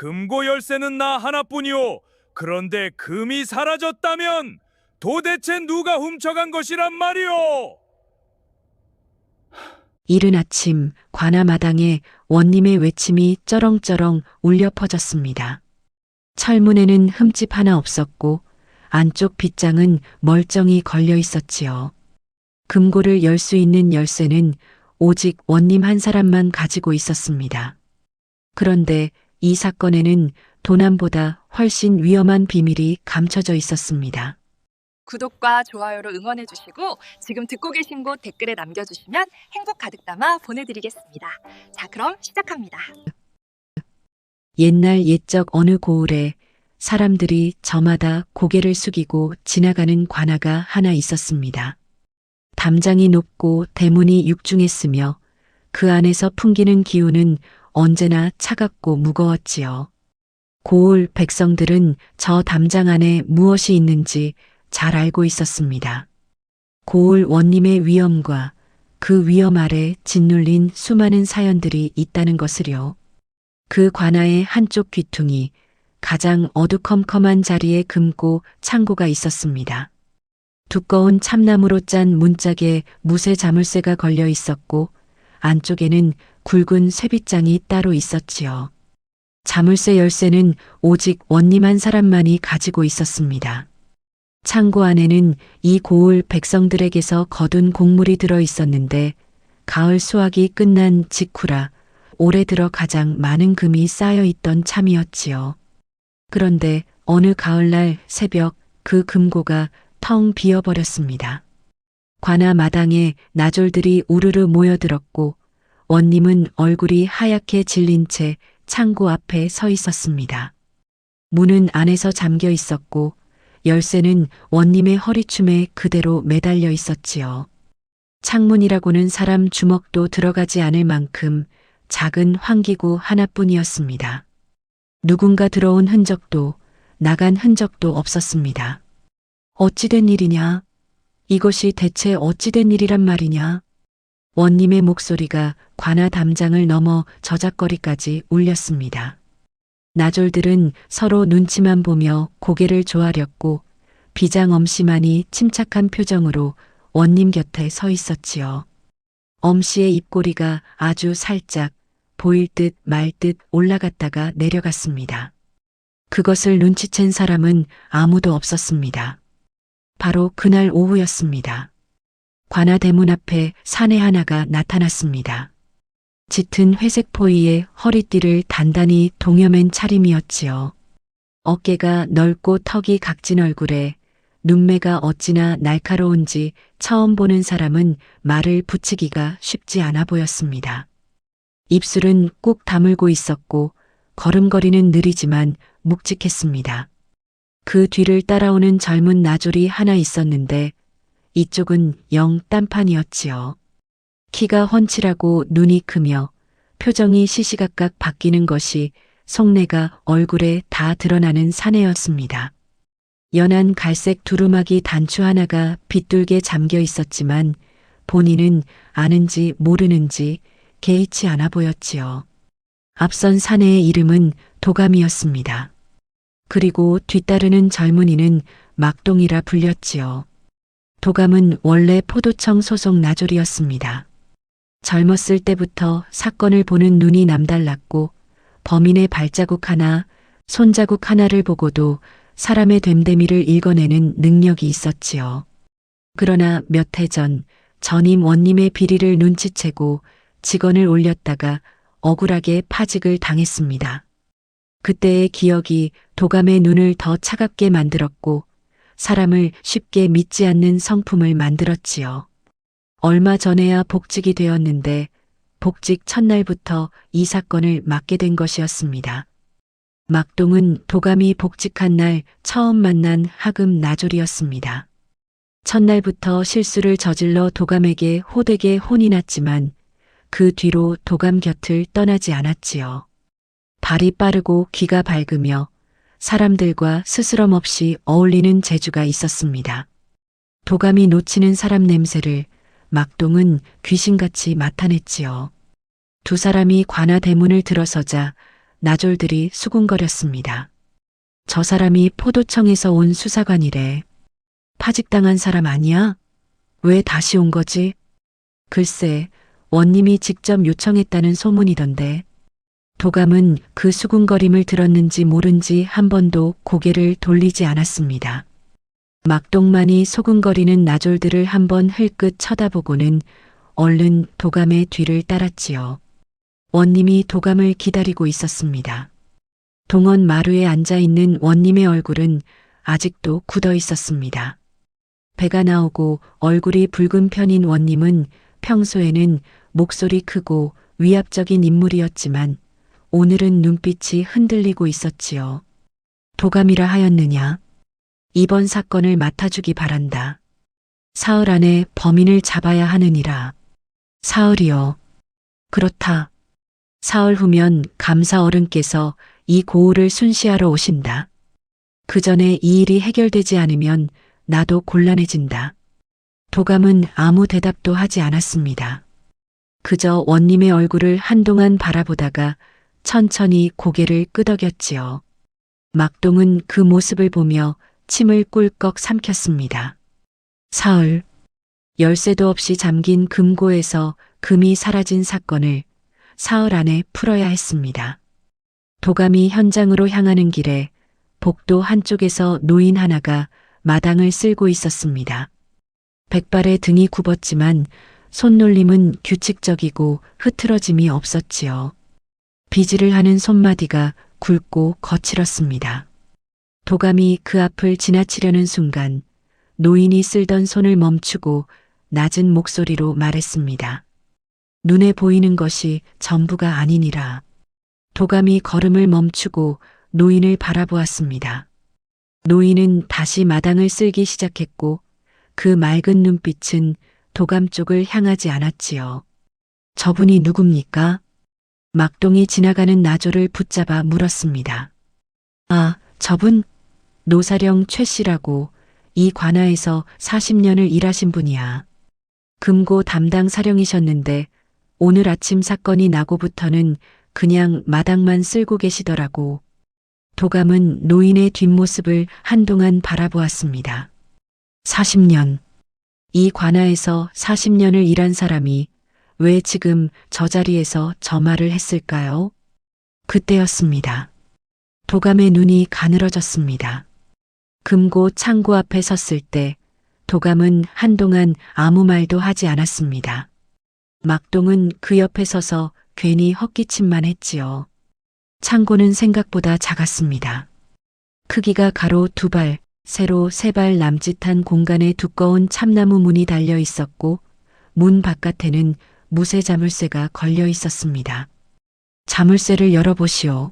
금고 열쇠는 나 하나뿐이오. 그런데 금이 사라졌다면 도대체 누가 훔쳐간 것이란 말이오? 이른 아침 관아 마당에 원님의 외침이 쩌렁쩌렁 울려 퍼졌습니다. 철문에는 흠집 하나 없었고 안쪽 빗장은 멀쩡히 걸려 있었지요. 금고를 열 수 있는 열쇠는 오직 원님 한 사람만 가지고 있었습니다. 그런데 이 사건에는 도난보다 훨씬 위험한 비밀이 감춰져 있었습니다. 구독과 좋아요로 응원해주시고 지금 듣고 계신 곳 댓글에 남겨주시면 행복 가득 담아 보내드리겠습니다. 자, 그럼 시작합니다. 옛날 옛적 어느 고을에 사람들이 저마다 고개를 숙이고 지나가는 관아가 하나 있었습니다. 담장이 높고 대문이 육중했으며 그 안에서 풍기는 기운은 언제나 차갑고 무거웠지요. 고을 백성들은 저 담장 안에 무엇이 있는지 잘 알고 있었습니다. 고을 원님의 위엄과 그 위엄 아래 짓눌린 수많은 사연들이 있다는 것을요. 그 관아의 한쪽 귀퉁이 가장 어두컴컴한 자리에 금고 창고가 있었습니다. 두꺼운 참나무로 짠 문짝에 무쇠 자물쇠가 걸려 있었고 안쪽에는 굵은 쇠빗장이 따로 있었지요. 자물쇠 열쇠는 오직 원님 한 사람만이 가지고 있었습니다. 창고 안에는 이 고을 백성들에게서 거둔 곡물이 들어 있었는데 가을 수확이 끝난 직후라 올해 들어 가장 많은 금이 쌓여 있던 참이었지요. 그런데 어느 가을날 새벽 그 금고가 텅 비어버렸습니다. 관아 마당에 나졸들이 우르르 모여들었고 원님은 얼굴이 하얗게 질린 채 창고 앞에 서 있었습니다. 문은 안에서 잠겨 있었고 열쇠는 원님의 허리춤에 그대로 매달려 있었지요. 창문이라고는 사람 주먹도 들어가지 않을 만큼 작은 환기구 하나뿐이었습니다. 누군가 들어온 흔적도 나간 흔적도 없었습니다. 어찌된 일이냐? 이것이 대체 어찌된 일이란 말이냐? 원님의 목소리가 관아 담장을 넘어 저작거리까지 울렸습니다. 나졸들은 서로 눈치만 보며 고개를 조아렸고 비장 엄씨만이 침착한 표정으로 원님 곁에 서 있었지요. 엄씨의 입꼬리가 아주 살짝 보일 듯 말 듯 올라갔다가 내려갔습니다. 그것을 눈치챈 사람은 아무도 없었습니다. 바로 그날 오후였습니다. 관아 대문 앞에 사내 하나가 나타났습니다. 짙은 회색 포이에 허리띠를 단단히 동여맨 차림이었지요. 어깨가 넓고 턱이 각진 얼굴에 눈매가 어찌나 날카로운지 처음 보는 사람은 말을 붙이기가 쉽지 않아 보였습니다. 입술은 꾹 다물고 있었고 걸음걸이는 느리지만 묵직했습니다. 그 뒤를 따라오는 젊은 나졸이 하나 있었는데 이쪽은 영 딴판이었지요. 키가 훤칠하고 눈이 크며 표정이 시시각각 바뀌는 것이 속내가 얼굴에 다 드러나는 사내였습니다. 연한 갈색 두루마기 단추 하나가 빗둘게 잠겨 있었지만 본인은 아는지 모르는지 개의치 않아 보였지요. 앞선 사내의 이름은 도감이었습니다. 그리고 뒤따르는 젊은이는 막동이라 불렸지요. 도감은 원래 포도청 소속 나졸이었습니다. 젊었을 때부터 사건을 보는 눈이 남달랐고 범인의 발자국 하나, 손자국 하나를 보고도 사람의 됨됨이를 읽어내는 능력이 있었지요. 그러나 몇 해 전 전임 원님의 비리를 눈치채고 직언을 올렸다가 억울하게 파직을 당했습니다. 그때의 기억이 도감의 눈을 더 차갑게 만들었고 사람을 쉽게 믿지 않는 성품을 만들었지요. 얼마 전에야 복직이 되었는데 복직 첫날부터 이 사건을 맡게 된 것이었습니다. 막동은 도감이 복직한 날 처음 만난 하금 나졸이었습니다. 첫날부터 실수를 저질러 도감에게 호되게 혼이 났지만 그 뒤로 도감 곁을 떠나지 않았지요. 발이 빠르고 귀가 밝으며 사람들과 스스럼 없이 어울리는 재주가 있었습니다. 도감이 놓치는 사람 냄새를 막동은 귀신같이 맡아냈지요. 두 사람이 관아 대문을 들어서자 나졸들이 수군거렸습니다. 저 사람이 포도청에서 온 수사관이래. 파직당한 사람 아니야? 왜 다시 온 거지? 글쎄, 원님이 직접 요청했다는 소문이던데. 도감은 그 수군거림을 들었는지 모른지 한 번도 고개를 돌리지 않았습니다. 막동만이 소근거리는 나졸들을 한번 흘끗 쳐다보고는 얼른 도감의 뒤를 따랐지요. 원님이 도감을 기다리고 있었습니다. 동원 마루에 앉아있는 원님의 얼굴은 아직도 굳어 있었습니다. 배가 나오고 얼굴이 붉은 편인 원님은 평소에는 목소리 크고 위압적인 인물이었지만 오늘은 눈빛이 흔들리고 있었지요. 도감이라 하였느냐? 이번 사건을 맡아주기 바란다. 사흘 안에 범인을 잡아야 하느니라. 사흘이요. 그렇다. 사흘 후면 감사 어른께서 이 고을을 순시하러 오신다. 그 전에 이 일이 해결되지 않으면 나도 곤란해진다. 도감은 아무 대답도 하지 않았습니다. 그저 원님의 얼굴을 한동안 바라보다가 천천히 고개를 끄덕였지요. 막동은 그 모습을 보며 침을 꿀꺽 삼켰습니다. 사흘, 열쇠도 없이 잠긴 금고에서 금이 사라진 사건을 사흘 안에 풀어야 했습니다. 도감이 현장으로 향하는 길에 복도 한쪽에서 노인 하나가 마당을 쓸고 있었습니다. 백발의 등이 굽었지만 손놀림은 규칙적이고 흐트러짐이 없었지요. 비지를 하는 손마디가 굵고 거칠었습니다. 도감이 그 앞을 지나치려는 순간 노인이 쓸던 손을 멈추고 낮은 목소리로 말했습니다. 눈에 보이는 것이 전부가 아니니라. 도감이 걸음을 멈추고 노인을 바라보았습니다. 노인은 다시 마당을 쓸기 시작했고 그 맑은 눈빛은 도감 쪽을 향하지 않았지요. 저분이 누굽니까? 막동이 지나가는 나졸을 붙잡아 물었습니다. 아, 저분? 노사령 최 씨라고 이 관아에서 40년을 일하신 분이야. 금고 담당 사령이셨는데 오늘 아침 사건이 나고부터는 그냥 마당만 쓸고 계시더라고. 도감은 노인의 뒷모습을 한동안 바라보았습니다. 40년. 이 관아에서 40년을 일한 사람이 왜 지금 저 자리에서 저 말을 했을까요? 그때였습니다. 도감의 눈이 가늘어졌습니다. 금고 창고 앞에 섰을 때 도감은 한동안 아무 말도 하지 않았습니다. 막동은 그 옆에 서서 괜히 헛기침만 했지요. 창고는 생각보다 작았습니다. 크기가 가로 2발, 세로 3발 남짓한 공간에 두꺼운 참나무 문이 달려 있었고 문 바깥에는 무쇠 자물쇠가 걸려 있었습니다. 자물쇠를 열어보시오.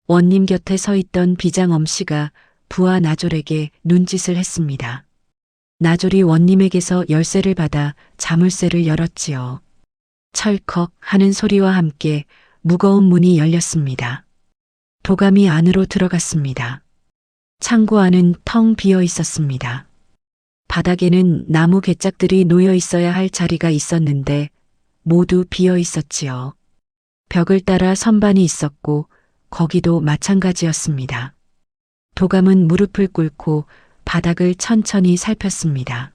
원님 곁에 서 있던 비장 엄씨가 부하 나졸에게 눈짓을 했습니다. 나졸이 원님에게서 열쇠를 받아 자물쇠를 열었지요. 철컥 하는 소리와 함께 무거운 문이 열렸습니다. 도감이 안으로 들어갔습니다. 창고 안은 텅 비어 있었습니다. 바닥에는 나무 괴짝들이 놓여 있어야 할 자리가 있었는데 모두 비어 있었지요. 벽을 따라 선반이 있었고 거기도 마찬가지였습니다. 도감은 무릎을 꿇고 바닥을 천천히 살폈습니다.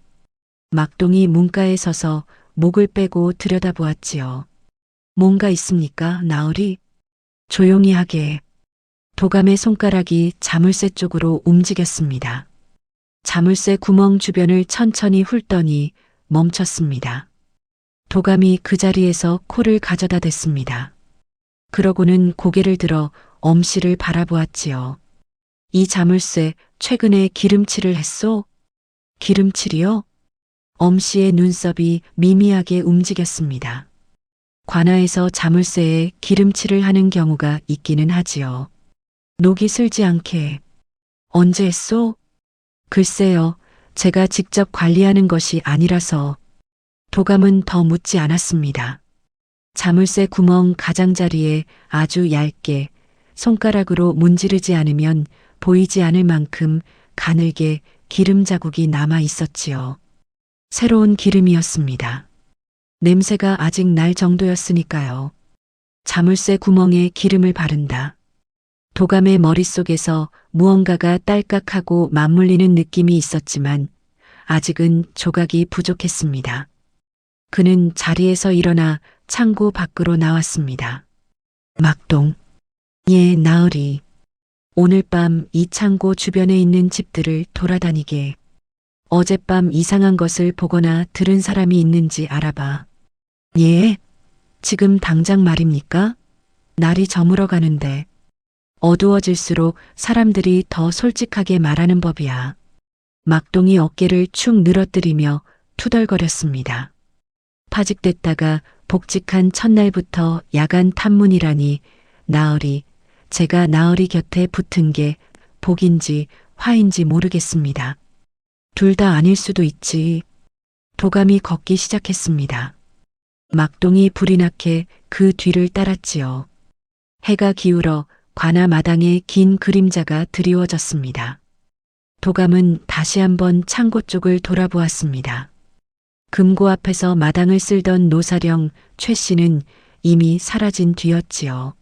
막동이 문가에 서서 목을 빼고 들여다보았지요. 뭔가 있습니까, 나으리? 조용히 하게. 도감의 손가락이 자물쇠 쪽으로 움직였습니다. 자물쇠 구멍 주변을 천천히 훑더니 멈췄습니다. 도감이 그 자리에서 코를 가져다 댔습니다. 그러고는 고개를 들어 엄씨를 바라보았지요. 이 자물쇠 최근에 기름칠을 했소? 기름칠이요? 엄씨의 눈썹이 미미하게 움직였습니다. 관아에서 자물쇠에 기름칠을 하는 경우가 있기는 하지요. 녹이 슬지 않게. 언제 했소? 글쎄요, 제가 직접 관리하는 것이 아니라서. 도감은 더 묻지 않았습니다. 자물쇠 구멍 가장자리에 아주 얇게 손가락으로 문지르지 않으면 보이지 않을 만큼 가늘게 기름 자국이 남아 있었지요. 새로운 기름이었습니다. 냄새가 아직 날 정도였으니까요. 자물쇠 구멍에 기름을 바른다. 도감의 머릿속에서 무언가가 딸깍하고 맞물리는 느낌이 있었지만 아직은 조각이 부족했습니다. 그는 자리에서 일어나 창고 밖으로 나왔습니다. 막동. 예, 나으리. 오늘 밤 이 창고 주변에 있는 집들을 돌아다니게. 어젯밤 이상한 것을 보거나 들은 사람이 있는지 알아봐. 예? 지금 당장 말입니까? 날이 저물어 가는데. 어두워질수록 사람들이 더 솔직하게 말하는 법이야. 막동이 어깨를 축 늘어뜨리며 투덜거렸습니다. 파직됐다가 복직한 첫날부터 야간 탐문이라니. 나으리, 제가 나으리 곁에 붙은 게 복인지 화인지 모르겠습니다. 둘 다 아닐 수도 있지. 도감이 걷기 시작했습니다. 막동이 불이 나게 그 뒤를 따랐지요. 해가 기울어 관아 마당에 긴 그림자가 드리워졌습니다. 도감은 다시 한번 창고 쪽을 돌아보았습니다. 금고 앞에서 마당을 쓸던 노사령 최 씨는 이미 사라진 뒤였지요.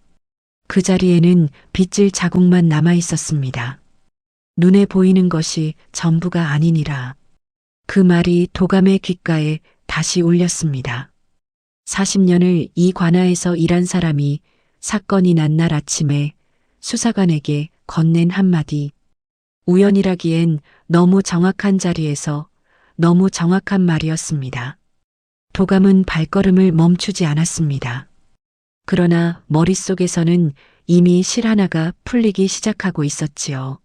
그 자리에는 빗질 자국만 남아 있었습니다. 눈에 보이는 것이 전부가 아니니라. 그 말이 도감의 귓가에 다시 울렸습니다. 40년을 이 관아에서 일한 사람이 사건이 난 날 아침에 수사관에게 건넨 한마디. 우연이라기엔 너무 정확한 자리에서 너무 정확한 말이었습니다. 도감은 발걸음을 멈추지 않았습니다. 그러나 머릿속에서는 이미 실 하나가 풀리기 시작하고 있었지요.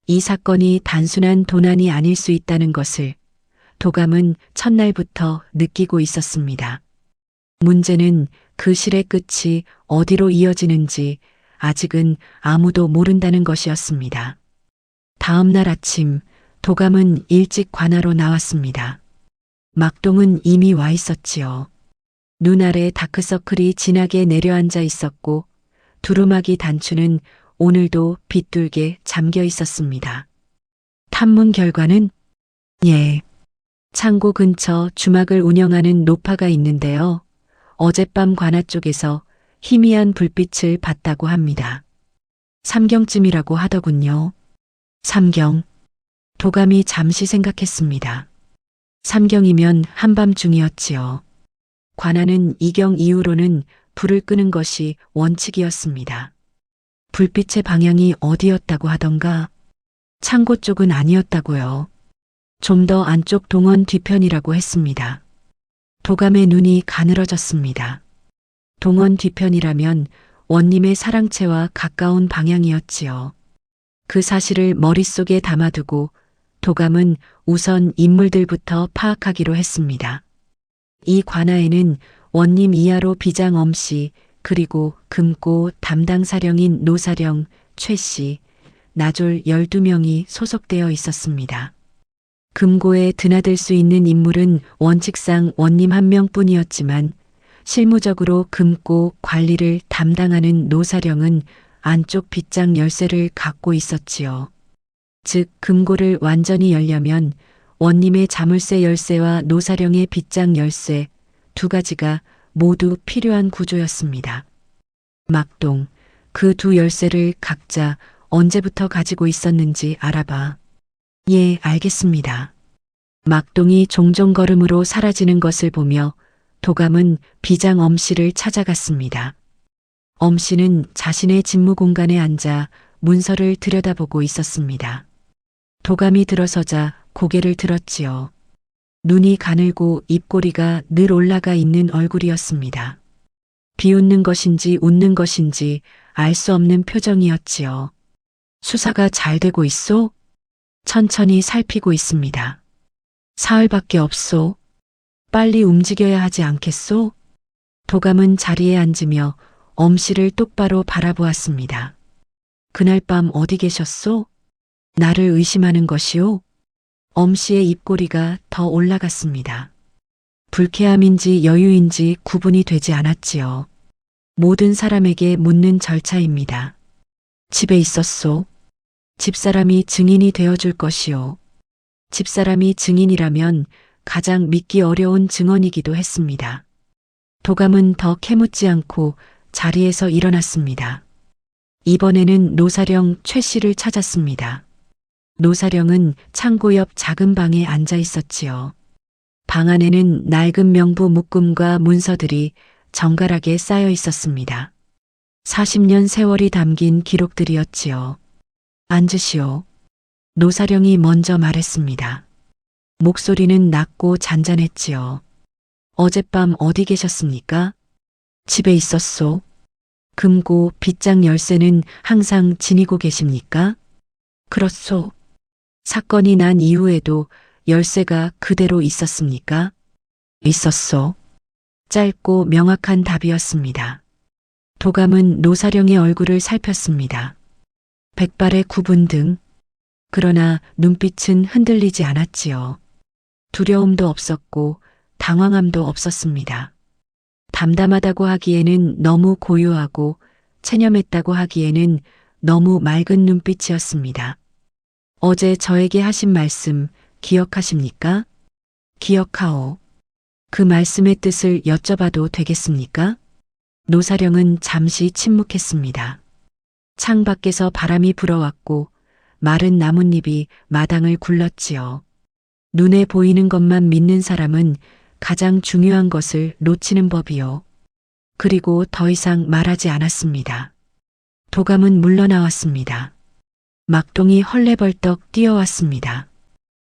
이 사건이 단순한 도난이 아닐 수 있다는 것을 도감은 첫날부터 느끼고 있었습니다. 문제는 그 실의 끝이 어디로 이어지는지 아직은 아무도 모른다는 것이었습니다. 다음 날 아침 도감은 일찍 관아로 나왔습니다. 막동은 이미 와 있었지요. 눈 아래 다크서클이 진하게 내려앉아 있었고 두루마기 단추는 오늘도 빗둘게 잠겨 있었습니다. 탐문 결과는? 예. 창고 근처 주막을 운영하는 노파가 있는데요. 어젯밤 관아 쪽에서 희미한 불빛을 봤다고 합니다. 삼경쯤이라고 하더군요. 삼경. 도감이 잠시 생각했습니다. 삼경이면 한밤중이었지요. 관아는 이경 이후로는 불을 끄는 것이 원칙이었습니다. 불빛의 방향이 어디였다고 하던가? 창고 쪽은 아니었다고요. 좀 더 안쪽 동원 뒤편이라고 했습니다. 도감의 눈이 가늘어졌습니다. 동원 뒤편이라면 원님의 사랑채와 가까운 방향이었지요. 그 사실을 머릿속에 담아두고 도감은 우선 인물들부터 파악하기로 했습니다. 이 관아에는 원님 이하로 비장 엄씨, 그리고 금고 담당 사령인 노사령 최 씨, 나졸 12명이 소속되어 있었습니다. 금고에 드나들 수 있는 인물은 원칙상 원님 한 명뿐이었지만 실무적으로 금고 관리를 담당하는 노사령은 안쪽 빗장 열쇠를 갖고 있었지요. 즉 금고를 완전히 열려면 원님의 자물쇠 열쇠와 노사령의 빗장 열쇠 두 가지가 모두 필요한 구조였습니다. 막동, 그 두 열쇠를 각자 언제부터 가지고 있었는지 알아봐. 예, 알겠습니다. 막동이 종종 걸음으로 사라지는 것을 보며 도감은 비장 엄씨를 찾아갔습니다. 엄씨는 자신의 집무 공간에 앉아 문서를 들여다보고 있었습니다. 도감이 들어서자 고개를 들었지요. 눈이 가늘고 입꼬리가 늘 올라가 있는 얼굴이었습니다. 비웃는 것인지 웃는 것인지 알 수 없는 표정이었지요. 수사가 잘 되고 있소? 천천히 살피고 있습니다. 사흘밖에 없소? 빨리 움직여야 하지 않겠소? 도감은 자리에 앉으며 엄씨를 똑바로 바라보았습니다. 그날 밤 어디 계셨소? 나를 의심하는 것이오? 엄씨의 입꼬리가 더 올라갔습니다. 불쾌함인지 여유인지 구분이 되지 않았지요. 모든 사람에게 묻는 절차입니다. 집에 있었소? 집사람이 증인이 되어줄 것이오. 집사람이 증인이라면 가장 믿기 어려운 증언이기도 했습니다. 도감은 더 캐묻지 않고 자리에서 일어났습니다. 이번에는 노사령 최 씨를 찾았습니다. 노사령은 창고 옆 작은 방에 앉아 있었지요. 방 안에는 낡은 명부 묶음과 문서들이 정갈하게 쌓여 있었습니다. 40년 세월이 담긴 기록들이었지요. 앉으시오. 노사령이 먼저 말했습니다. 목소리는 낮고 잔잔했지요. 어젯밤 어디 계셨습니까? 집에 있었소. 금고 빗장 열쇠는 항상 지니고 계십니까? 그렇소. 사건이 난 이후에도 열쇠가 그대로 있었습니까? 있었소. 짧고 명확한 답이었습니다. 도감은 노사령의 얼굴을 살폈습니다. 백발의 구분 등. 그러나 눈빛은 흔들리지 않았지요. 두려움도 없었고 당황함도 없었습니다. 담담하다고 하기에는 너무 고요하고 체념했다고 하기에는 너무 맑은 눈빛이었습니다. 어제 저에게 하신 말씀 기억하십니까? 기억하오. 그 말씀의 뜻을 여쭤봐도 되겠습니까? 노사령은 잠시 침묵했습니다. 창 밖에서 바람이 불어왔고 마른 나뭇잎이 마당을 굴렀지요. 눈에 보이는 것만 믿는 사람은 가장 중요한 것을 놓치는 법이요. 그리고 더 이상 말하지 않았습니다. 도감은 물러나왔습니다. 막동이 헐레벌떡 뛰어왔습니다.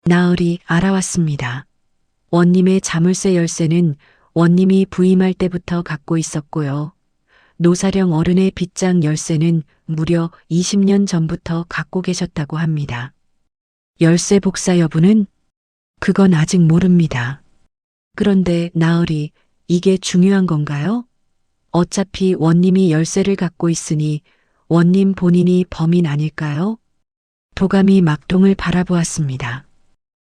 나으리 알아왔습니다. 원님의 자물쇠 열쇠는 원님이 부임할 때부터 갖고 있었고요. 노사령 어른의 빗장 열쇠는 무려 20년 전부터 갖고 계셨다고 합니다. 열쇠 복사 여부는? 그건 아직 모릅니다. 그런데 나으리, 이게 중요한 건가요? 어차피 원님이 열쇠를 갖고 있으니 원님 본인이 범인 아닐까요? 도감이 막동을 바라보았습니다.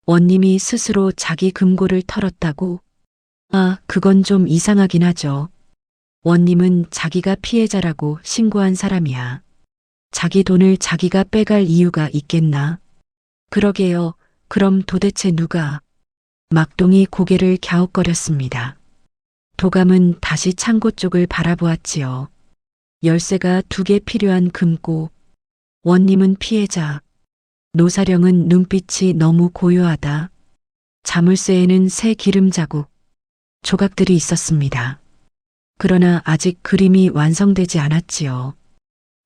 원님이 스스로 자기 금고를 털었다고? 아, 그건 좀 이상하긴 하죠. 원님은 자기가 피해자라고 신고한 사람이야. 자기 돈을 자기가 빼갈 이유가 있겠나? 그러게요. 그럼 도대체 누가? 막동이 고개를 갸웃거렸습니다. 도감은 다시 창고 쪽을 바라보았지요. 열쇠가 2개 필요한 금고. 원님은 피해자. 노사령은 눈빛이 너무 고요하다. 자물쇠에는 새 기름 자국, 조각들이 있었습니다. 그러나 아직 그림이 완성되지 않았지요.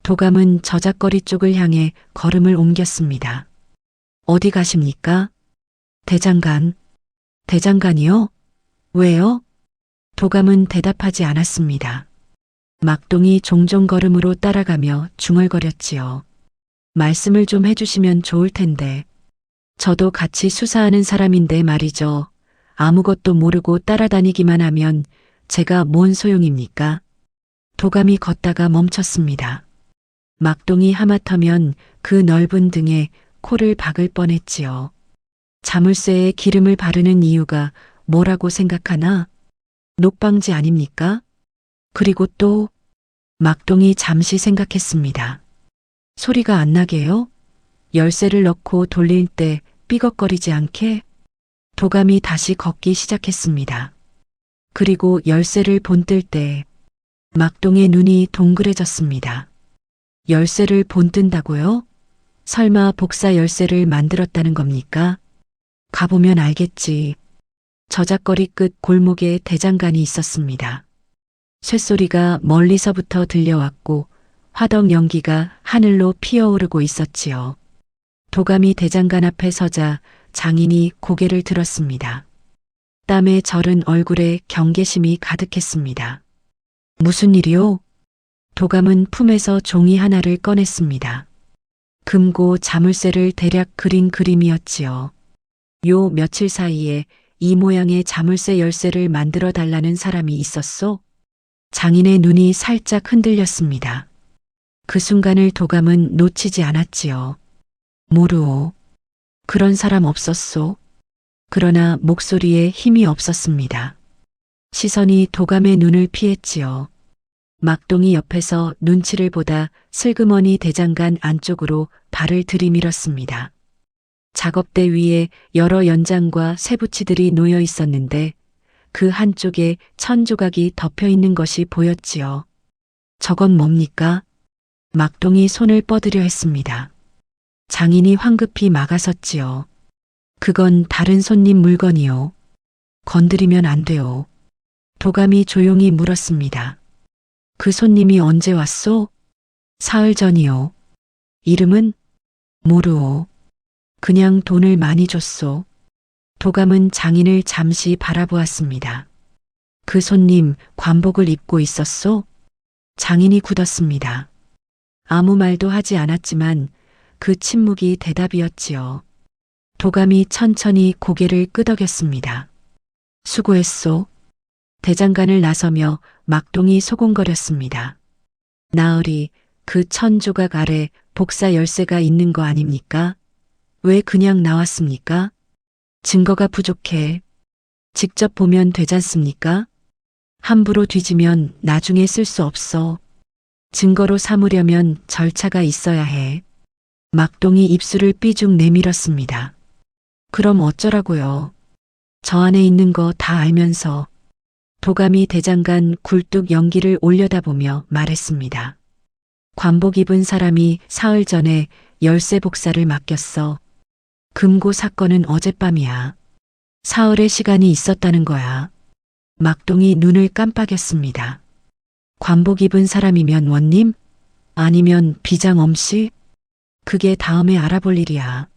도감은 저작거리 쪽을 향해 걸음을 옮겼습니다. 어디 가십니까? 대장간. 대장간이요? 왜요? 도감은 대답하지 않았습니다. 막동이 종종 걸음으로 따라가며 중얼거렸지요. 말씀을 좀 해주시면 좋을 텐데. 저도 같이 수사하는 사람인데 말이죠. 아무것도 모르고 따라다니기만 하면 제가 뭔 소용입니까? 도감이 걷다가 멈췄습니다. 막동이 하마터면 그 넓은 등에 코를 박을 뻔했지요. 자물쇠에 기름을 바르는 이유가 뭐라고 생각하나? 녹방지 아닙니까? 그리고 또 막동이 잠시 생각했습니다. 소리가 안 나게요? 열쇠를 넣고 돌릴 때 삐걱거리지 않게? 도감이 다시 걷기 시작했습니다. 그리고 열쇠를 본뜰 때 막동의 눈이 동그래졌습니다. 열쇠를 본뜬다고요? 설마 복사 열쇠를 만들었다는 겁니까? 가보면 알겠지. 저작거리 끝 골목에 대장간이 있었습니다. 쇳소리가 멀리서부터 들려왔고 화덕 연기가 하늘로 피어오르고 있었지요. 도감이 대장간 앞에 서자 장인이 고개를 들었습니다. 땀에 절은 얼굴에 경계심이 가득했습니다. 무슨 일이요? 도감은 품에서 종이 하나를 꺼냈습니다. 금고 자물쇠를 대략 그린 그림이었지요. 요 며칠 사이에 이 모양의 자물쇠 열쇠를 만들어 달라는 사람이 있었소? 장인의 눈이 살짝 흔들렸습니다. 그 순간을 도감은 놓치지 않았지요. 모르오. 그런 사람 없었소. 그러나 목소리에 힘이 없었습니다. 시선이 도감의 눈을 피했지요. 막동이 옆에서 눈치를 보다 슬그머니 대장간 안쪽으로 발을 들이밀었습니다. 작업대 위에 여러 연장과 쇠붙이들이 놓여 있었는데 그 한쪽에 천 조각이 덮여 있는 것이 보였지요. 저건 뭡니까? 막동이 손을 뻗으려 했습니다. 장인이 황급히 막아섰지요. 그건 다른 손님 물건이요. 건드리면 안 돼요. 도감이 조용히 물었습니다. 그 손님이 언제 왔소? 사흘 전이요. 이름은? 모르오. 그냥 돈을 많이 줬소. 도감은 장인을 잠시 바라보았습니다. 그 손님 관복을 입고 있었소? 장인이 굳었습니다. 아무 말도 하지 않았지만 그 침묵이 대답이었지요. 도감이 천천히 고개를 끄덕였습니다. 수고했소. 대장간을 나서며 막동이 소곤거렸습니다. 나으리, 그 천조각 아래 복사 열쇠가 있는 거 아닙니까? 왜 그냥 나왔습니까? 증거가 부족해. 직접 보면 되잖습니까? 함부로 뒤지면 나중에 쓸 수 없어. 증거로 삼으려면 절차가 있어야 해. 막동이 입술을 삐죽 내밀었습니다. 그럼 어쩌라고요? 저 안에 있는 거 다 알면서. 도감이 대장간 굴뚝 연기를 올려다보며 말했습니다. 관복 입은 사람이 사흘 전에 열쇠 복사를 맡겼어. 금고 사건은 어젯밤이야. 사흘의 시간이 있었다는 거야. 막동이 눈을 깜빡였습니다. 관복 입은 사람이면 원님? 아니면 비장 엄씨? 그게 다음에 알아볼 일이야.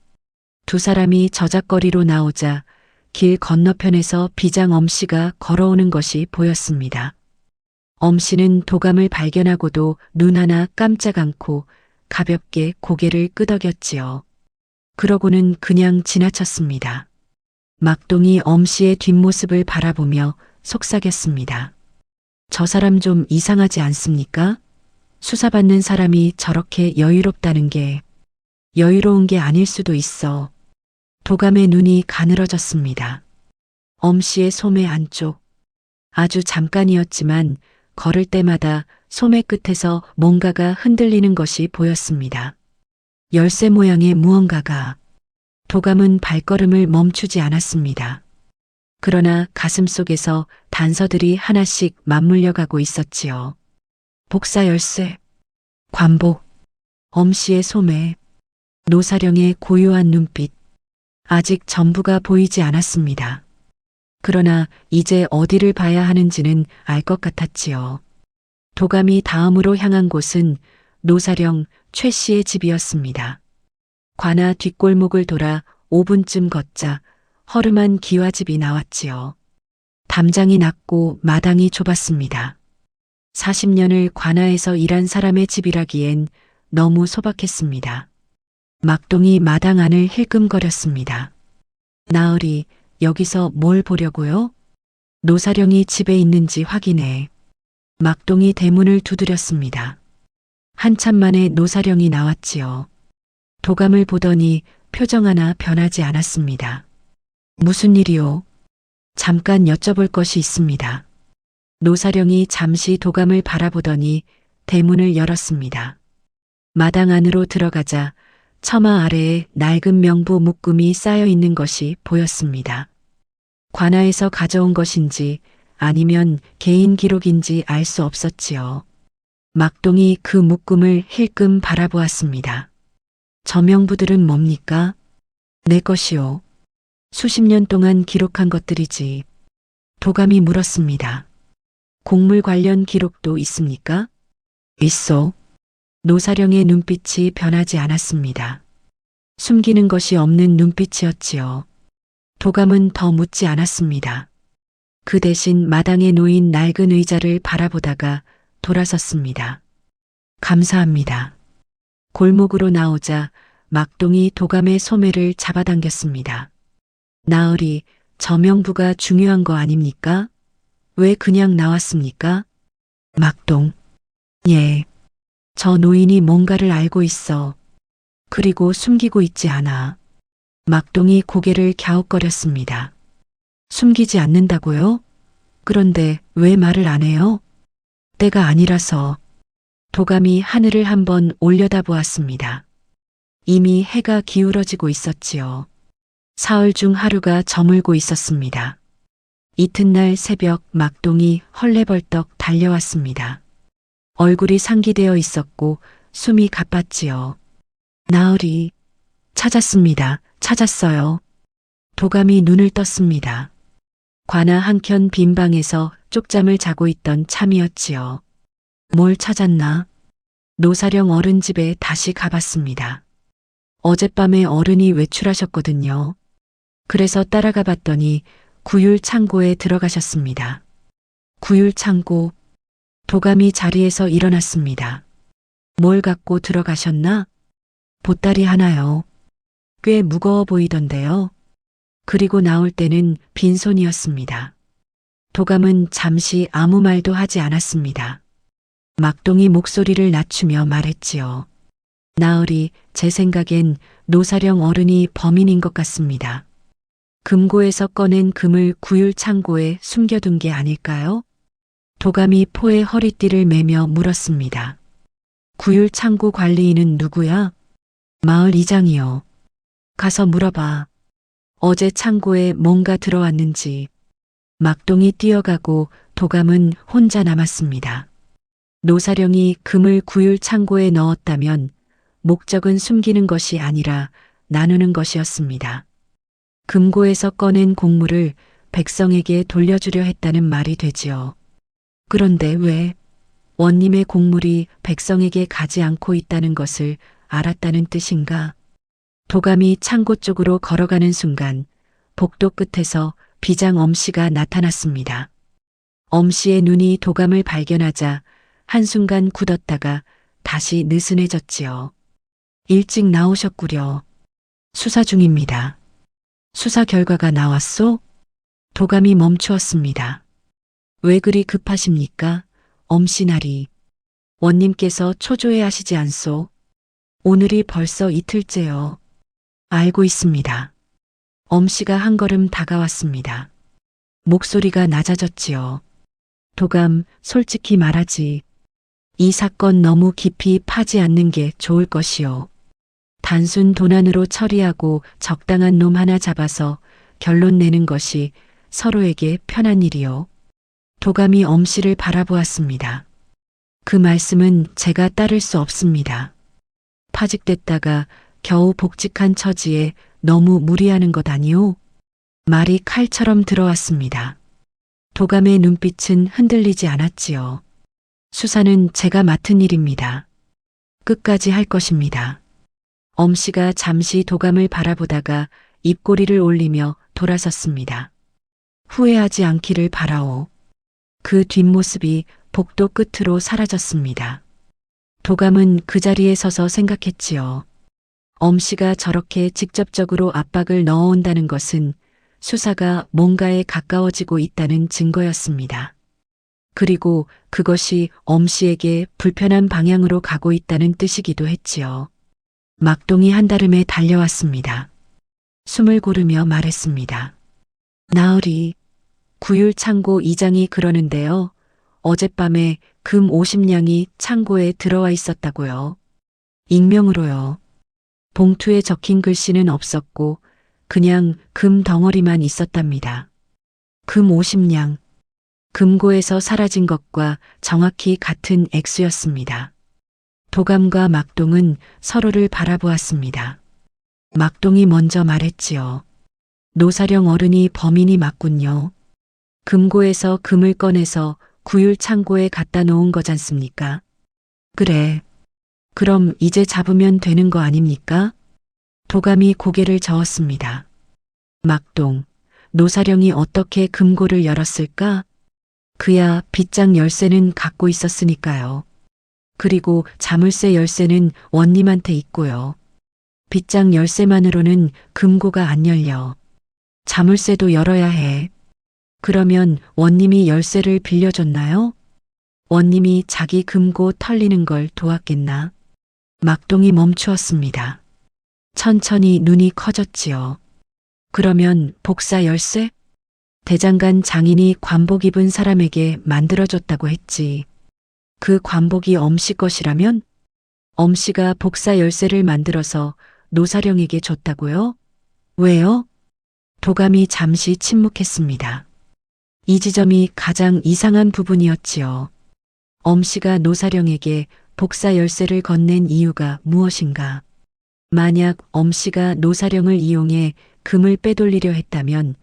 두 사람이 저작거리로 나오자 길 건너편에서 비장 엄씨가 걸어오는 것이 보였습니다. 엄씨는 도감을 발견하고도 눈 하나 깜짝 않고 가볍게 고개를 끄덕였지요. 그러고는 그냥 지나쳤습니다. 막동이 엄씨의 뒷모습을 바라보며 속삭였습니다. 저 사람 좀 이상하지 않습니까? 수사받는 사람이 저렇게 여유롭다는 게 여유로운 게 아닐 수도 있어. 도감의 눈이 가늘어졌습니다. 엄씨의 소매 안쪽. 아주 잠깐이었지만 걸을 때마다 소매 끝에서 뭔가가 흔들리는 것이 보였습니다. 열쇠 모양의 무언가가. 도감은 발걸음을 멈추지 않았습니다. 그러나 가슴속에서 단서들이 하나씩 맞물려 가고 있었지요. 복사 열쇠, 관복, 엄씨의 소매, 노사령의 고요한 눈빛. 아직 전부가 보이지 않았습니다. 그러나 이제 어디를 봐야 하는지는 알 것 같았지요. 도감이 다음으로 향한 곳은 노사령 최 씨의 집이었습니다. 관아 뒷골목을 돌아 5분쯤 걷자 허름한 기와집이 나왔지요. 담장이 낮고 마당이 좁았습니다. 40년을 관아에서 일한 사람의 집이라기엔 너무 소박했습니다. 막동이 마당 안을 힐끔거렸습니다. 나으리, 여기서 뭘 보려고요? 노사령이 집에 있는지 확인해. 막동이 대문을 두드렸습니다. 한참 만에 노사령이 나왔지요. 도감을 보더니 표정 하나 변하지 않았습니다. 무슨 일이요? 잠깐 여쭤볼 것이 있습니다. 노사령이 잠시 도감을 바라보더니 대문을 열었습니다. 마당 안으로 들어가자 처마 아래에 낡은 명부 묶음이 쌓여 있는 것이 보였습니다. 관아에서 가져온 것인지 아니면 개인 기록인지 알 수 없었지요. 막동이 그 묶음을 힐끔 바라보았습니다. 저 명부들은 뭡니까? 내 것이요. 수십 년 동안 기록한 것들이지. 도감이 물었습니다. 곡물 관련 기록도 있습니까? 있어. 노사령의 눈빛이 변하지 않았습니다. 숨기는 것이 없는 눈빛이었지요. 도감은 더 묻지 않았습니다. 그 대신 마당에 놓인 낡은 의자를 바라보다가 돌아섰습니다. 감사합니다. 골목으로 나오자 막동이 도감의 소매를 잡아당겼습니다. 나으리, 저 명부가 중요한 거 아닙니까? 왜 그냥 나왔습니까? 막동. 예. 저 노인이 뭔가를 알고 있어. 그리고 숨기고 있지 않아. 막동이 고개를 갸웃거렸습니다. 숨기지 않는다고요? 그런데 왜 말을 안 해요? 때가 아니라서. 도감이 하늘을 한번 올려다보았습니다. 이미 해가 기울어지고 있었지요. 사흘 중 하루가 저물고 있었습니다. 이튿날 새벽 막동이 헐레벌떡 달려왔습니다. 얼굴이 상기되어 있었고 숨이 가빴지요. 나으리, 찾았습니다. 찾았어요. 도감이 눈을 떴습니다. 관아 한켠 빈 방에서 쪽잠을 자고 있던 참이었지요. 뭘 찾았나? 노사령 어른 집에 다시 가봤습니다. 어젯밤에 어른이 외출하셨거든요. 그래서 따라가 봤더니 구율 창고에 들어가셨습니다. 구율 창고. 도감이 자리에서 일어났습니다. 뭘 갖고 들어가셨나? 보따리 하나요. 꽤 무거워 보이던데요. 그리고 나올 때는 빈손이었습니다. 도감은 잠시 아무 말도 하지 않았습니다. 막동이 목소리를 낮추며 말했지요. 나으리, 제 생각엔 노사령 어른이 범인인 것 같습니다. 금고에서 꺼낸 금을 구율 창고에 숨겨둔 게 아닐까요? 도감이 포의 허리띠를 매며 물었습니다. 구율 창고 관리인은 누구야? 마을 이장이요. 가서 물어봐. 어제 창고에 뭔가 들어왔는지. 막동이 뛰어가고 도감은 혼자 남았습니다. 노사령이 금을 구율 창고에 넣었다면 목적은 숨기는 것이 아니라 나누는 것이었습니다. 금고에서 꺼낸 곡물을 백성에게 돌려주려 했다는 말이 되지요. 그런데 왜 원님의 곡물이 백성에게 가지 않고 있다는 것을 알았다는 뜻인가? 도감이 창고 쪽으로 걸어가는 순간 복도 끝에서 비장 엄씨가 나타났습니다. 엄씨의 눈이 도감을 발견하자 한순간 굳었다가 다시 느슨해졌지요. 일찍 나오셨구려. 수사 중입니다. 수사 결과가 나왔소? 도감이 멈추었습니다. 왜 그리 급하십니까? 엄씨나리. 원님께서 초조해 하시지 않소? 오늘이 벌써 이틀째요. 알고 있습니다. 엄씨가 한 걸음 다가왔습니다. 목소리가 낮아졌지요. 도감, 솔직히 말하지. 이 사건 너무 깊이 파지 않는 게 좋을 것이요. 단순 도난으로 처리하고 적당한 놈 하나 잡아서 결론 내는 것이 서로에게 편한 일이요. 도감이 엄씨를 바라보았습니다. 그 말씀은 제가 따를 수 없습니다. 파직됐다가 겨우 복직한 처지에 너무 무리하는 것 아니오? 말이 칼처럼 들어왔습니다. 도감의 눈빛은 흔들리지 않았지요. 수사는 제가 맡은 일입니다. 끝까지 할 것입니다. 엄씨가 잠시 도감을 바라보다가 입꼬리를 올리며 돌아섰습니다. 후회하지 않기를 바라오. 그 뒷모습이 복도 끝으로 사라졌습니다. 도감은 그 자리에 서서 생각했지요. 엄씨가 저렇게 직접적으로 압박을 넣어온다는 것은 수사가 뭔가에 가까워지고 있다는 증거였습니다. 그리고 그것이 엄씨에게 불편한 방향으로 가고 있다는 뜻이기도 했지요. 막동이 한달음에 달려왔습니다. 숨을 고르며 말했습니다. 나으리, 구율 창고 이장이 그러는데요. 어젯밤에 금 50냥이 창고에 들어와 있었다고요. 익명으로요. 봉투에 적힌 글씨는 없었고 그냥 금 덩어리만 있었답니다. 금 50냥. 금고에서 사라진 것과 정확히 같은 액수였습니다. 도감과 막동은 서로를 바라보았습니다. 막동이 먼저 말했지요. 노사령 어른이 범인이 맞군요. 금고에서 금을 꺼내서 구율 창고에 갖다 놓은 거잖습니까? 그래. 그럼 이제 잡으면 되는 거 아닙니까? 도감이 고개를 저었습니다. 막동, 노사령이 어떻게 금고를 열었을까? 그야 빗장 열쇠는 갖고 있었으니까요. 그리고 자물쇠 열쇠는 원님한테 있고요. 빗장 열쇠만으로는 금고가 안 열려. 자물쇠도 열어야 해. 그러면 원님이 열쇠를 빌려줬나요? 원님이 자기 금고 털리는 걸 도왔겠나? 막동이 멈추었습니다. 천천히 눈이 커졌지요. 그러면 복사 열쇠? 대장간 장인이 관복 입은 사람에게 만들어줬다고 했지. 그 관복이 엄씨 것이라면? 엄씨가 복사 열쇠를 만들어서 노사령에게 줬다고요? 왜요? 도감이 잠시 침묵했습니다. 이 지점이 가장 이상한 부분이었지요. 엄씨가 노사령에게 복사 열쇠를 건넨 이유가 무엇인가? 만약 엄씨가 노사령을 이용해 금을 빼돌리려 했다면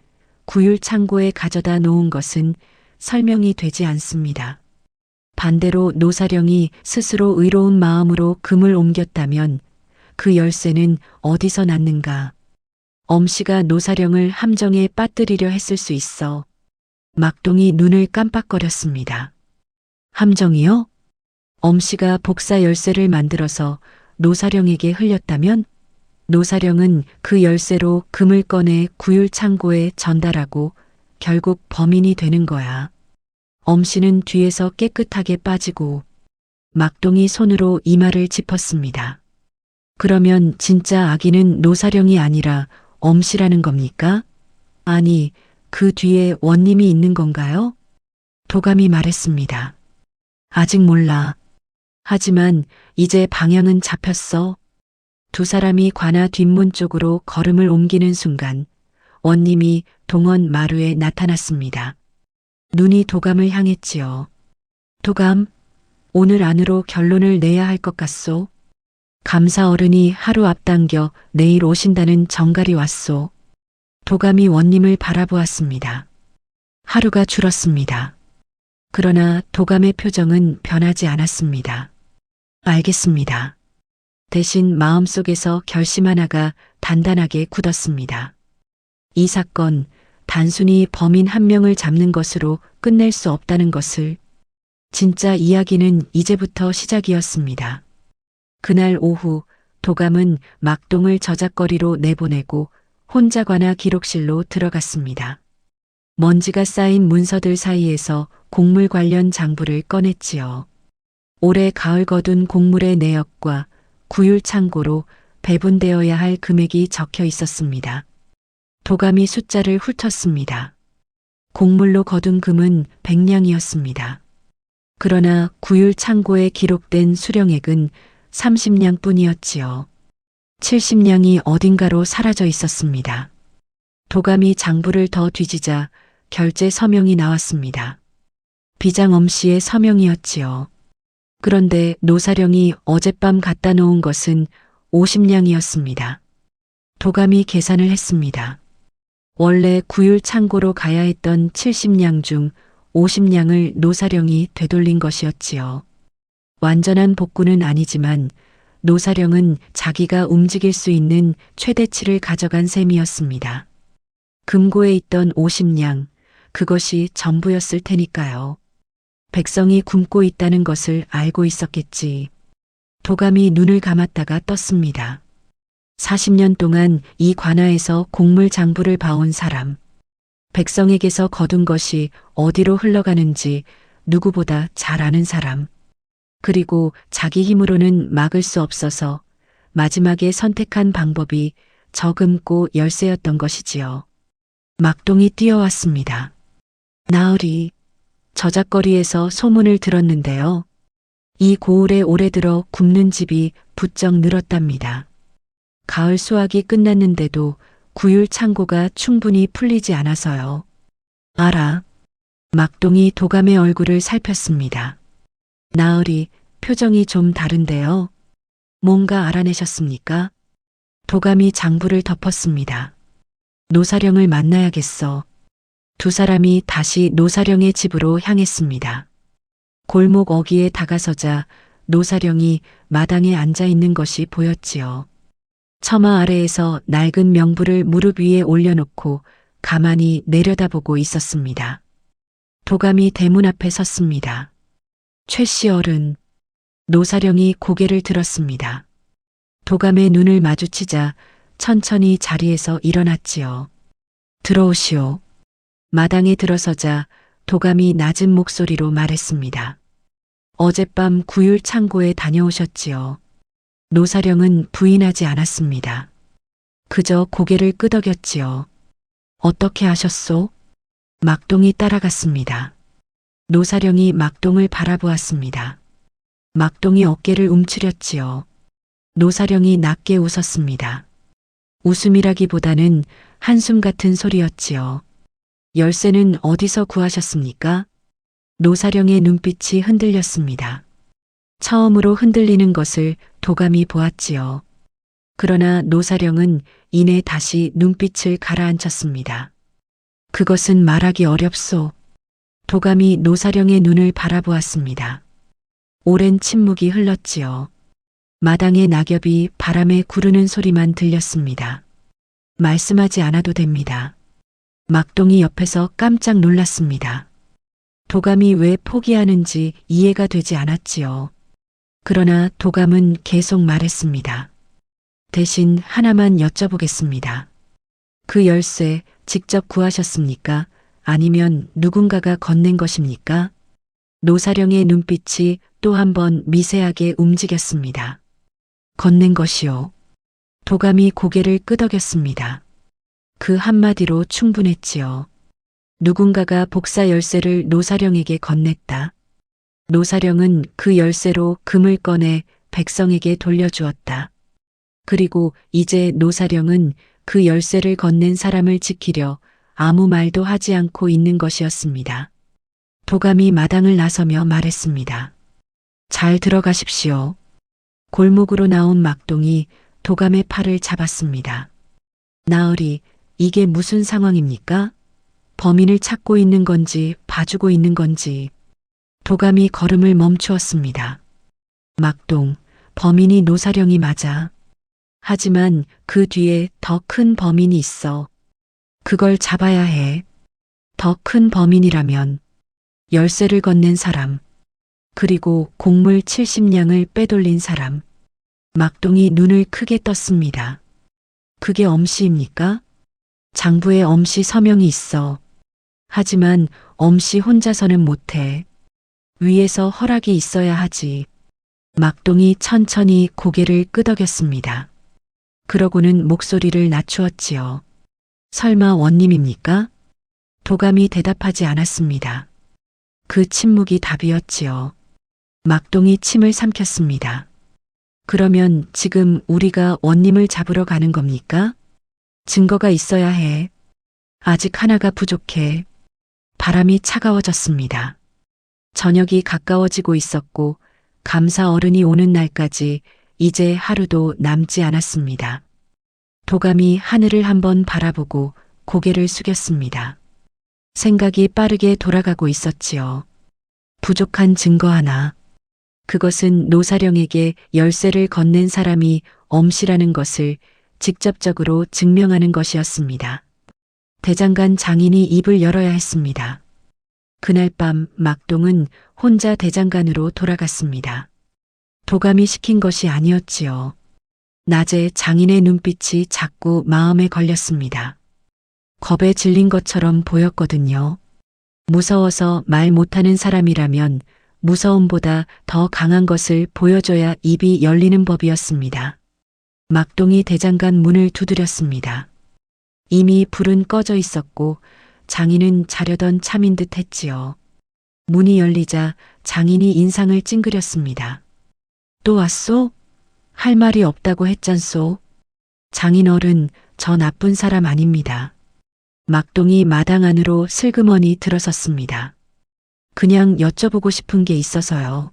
구율 창고에 가져다 놓은 것은 설명이 되지 않습니다. 반대로 노사령이 스스로 의로운 마음으로 금을 옮겼다면 그 열쇠는 어디서 났는가? 엄씨가 노사령을 함정에 빠뜨리려 했을 수 있어. 막동이 눈을 깜빡거렸습니다. 함정이요? 엄씨가 복사 열쇠를 만들어서 노사령에게 흘렸다면 노사령은 그 열쇠로 금을 꺼내 구율 창고에 전달하고 결국 범인이 되는 거야. 엄씨는 뒤에서 깨끗하게 빠지고 막동이 손으로 이마를 짚었습니다. 그러면 진짜 아기는 노사령이 아니라 엄씨라는 겁니까? 아니, 그 뒤에 원님이 있는 건가요? 도감이 말했습니다. 아직 몰라. 하지만 이제 방향은 잡혔어. 두 사람이 관아 뒷문 쪽으로 걸음을 옮기는 순간 원님이 동원 마루에 나타났습니다. 눈이 도감을 향했지요. 도감, 오늘 안으로 결론을 내야 할 것 같소. 감사 어른이 하루 앞당겨 내일 오신다는 정갈이 왔소. 도감이 원님을 바라보았습니다. 하루가 줄었습니다. 그러나 도감의 표정은 변하지 않았습니다. 알겠습니다. 대신 마음속에서 결심 하나가 단단하게 굳었습니다. 이 사건 단순히 범인 한 명을 잡는 것으로 끝낼 수 없다는 것을. 진짜 이야기는 이제부터 시작이었습니다. 그날 오후 도감은 막동을 저작거리로 내보내고 혼자 관아 기록실로 들어갔습니다. 먼지가 쌓인 문서들 사이에서 곡물 관련 장부를 꺼냈지요. 올해 가을 거둔 곡물의 내역과 구율 창고로 배분되어야 할 금액이 적혀 있었습니다. 도감이 숫자를 훑었습니다. 곡물로 거둔 금은 100냥이었습니다. 그러나 구율 창고에 기록된 수령액은 30냥뿐이었지요. 70냥이 어딘가로 사라져 있었습니다. 도감이 장부를 더 뒤지자 결제 서명이 나왔습니다. 비장 엄씨의 서명이었지요. 그런데 노사령이 어젯밤 갖다 놓은 것은 50냥이었습니다. 도감이 계산을 했습니다. 원래 구율 창고로 가야 했던 70냥 중 50냥을 노사령이 되돌린 것이었지요. 완전한 복구는 아니지만 노사령은 자기가 움직일 수 있는 최대치를 가져간 셈이었습니다. 금고에 있던 50냥, 그것이 전부였을 테니까요. 백성이 굶고 있다는 것을 알고 있었겠지. 도감이 눈을 감았다가 떴습니다. 40년 동안 이 관아에서 곡물 장부를 봐온 사람. 백성에게서 거둔 것이 어디로 흘러가는지 누구보다 잘 아는 사람. 그리고 자기 힘으로는 막을 수 없어서 마지막에 선택한 방법이 저금고 열쇠였던 것이지요. 막동이 뛰어왔습니다. 나으리, 저작거리에서 소문을 들었는데요. 이 고을에 올해 들어 굶는 집이 부쩍 늘었답니다. 가을 수확이 끝났는데도 구율 창고가 충분히 풀리지 않아서요. 알아. 막동이 도감의 얼굴을 살폈습니다. 나으리, 표정이 좀 다른데요. 뭔가 알아내셨습니까? 도감이 장부를 덮었습니다. 노사령을 만나야겠어. 두 사람이 다시 노사령의 집으로 향했습니다. 골목 어귀에 다가서자 노사령이 마당에 앉아 있는 것이 보였지요. 처마 아래에서 낡은 명부를 무릎 위에 올려놓고 가만히 내려다보고 있었습니다. 도감이 대문 앞에 섰습니다. 최씨 어른. 노사령이 고개를 들었습니다. 도감의 눈을 마주치자 천천히 자리에서 일어났지요. 들어오시오. 마당에 들어서자 도감이 낮은 목소리로 말했습니다. 어젯밤 구율 창고에 다녀오셨지요. 노사령은 부인하지 않았습니다. 그저 고개를 끄덕였지요. 어떻게 하셨소? 막동이 따라갔습니다. 노사령이 막동을 바라보았습니다. 막동이 어깨를 움츠렸지요. 노사령이 낮게 웃었습니다. 웃음이라기보다는 한숨 같은 소리였지요. 열쇠는 어디서 구하셨습니까? 노사령의 눈빛이 흔들렸습니다. 처음으로 흔들리는 것을 도감이 보았지요. 그러나 노사령은 이내 다시 눈빛을 가라앉혔습니다. 그것은 말하기 어렵소. 도감이 노사령의 눈을 바라보았습니다. 오랜 침묵이 흘렀지요. 마당의 낙엽이 바람에 구르는 소리만 들렸습니다. 말씀하지 않아도 됩니다. 막동이 옆에서 깜짝 놀랐습니다. 도감이 왜 포기하는지 이해가 되지 않았지요. 그러나 도감은 계속 말했습니다. 대신 하나만 여쭤보겠습니다. 그 열쇠 직접 구하셨습니까? 아니면 누군가가 건넨 것입니까? 노사령의 눈빛이 또 한 번 미세하게 움직였습니다. 건넨 것이요. 도감이 고개를 끄덕였습니다. 그 한마디로 충분했지요. 누군가가 복사 열쇠를 노사령에게 건넸다. 노사령은 그 열쇠로 금을 꺼내 백성에게 돌려주었다. 그리고 이제 노사령은 그 열쇠를 건넨 사람을 지키려 아무 말도 하지 않고 있는 것이었습니다. 도감이 마당을 나서며 말했습니다. 잘 들어가십시오. 골목으로 나온 막동이 도감의 팔을 잡았습니다. 나으리, 이게 무슨 상황입니까? 범인을 찾고 있는 건지 봐주고 있는 건지. 도감이 걸음을 멈추었습니다. 막동, 범인이 노사령이 맞아. 하지만 그 뒤에 더 큰 범인이 있어. 그걸 잡아야 해. 더 큰 범인이라면 열쇠를 건넨 사람, 그리고 곡물 70냥을 빼돌린 사람. 막동이 눈을 크게 떴습니다. 그게 엄씨입니까? 장부에 엄씨 서명이 있어. 하지만 엄씨 혼자서는 못해. 위에서 허락이 있어야 하지. 막동이 천천히 고개를 끄덕였습니다. 그러고는 목소리를 낮추었지요. 설마 원님입니까? 도감이 대답하지 않았습니다. 그 침묵이 답이었지요. 막동이 침을 삼켰습니다. 그러면 지금 우리가 원님을 잡으러 가는 겁니까? 증거가 있어야 해. 아직 하나가 부족해. 바람이 차가워졌습니다. 저녁이 가까워지고 있었고 감사 어른이 오는 날까지 이제 하루도 남지 않았습니다. 도감이 하늘을 한번 바라보고 고개를 숙였습니다. 생각이 빠르게 돌아가고 있었지요. 부족한 증거 하나. 그것은 노사령에게 열쇠를 건넨 사람이 엄씨라는 것을 직접적으로 증명하는 것이었습니다. 대장간 장인이 입을 열어야 했습니다. 그날 밤 막동은 혼자 대장간으로 돌아갔습니다. 도감이 시킨 것이 아니었지요. 낮에 장인의 눈빛이 자꾸 마음에 걸렸습니다. 겁에 질린 것처럼 보였거든요. 무서워서 말 못하는 사람이라면 무서움보다 더 강한 것을 보여줘야 입이 열리는 법이었습니다. 막동이 대장간 문을 두드렸습니다. 이미 불은 꺼져 있었고 장인은 자려던 참인 듯 했지요. 문이 열리자 장인이 인상을 찡그렸습니다. 또 왔소? 할 말이 없다고 했잖소. 장인 어른, 저 나쁜 사람 아닙니다. 막동이 마당 안으로 슬그머니 들어섰습니다. 그냥 여쭤보고 싶은 게 있어서요.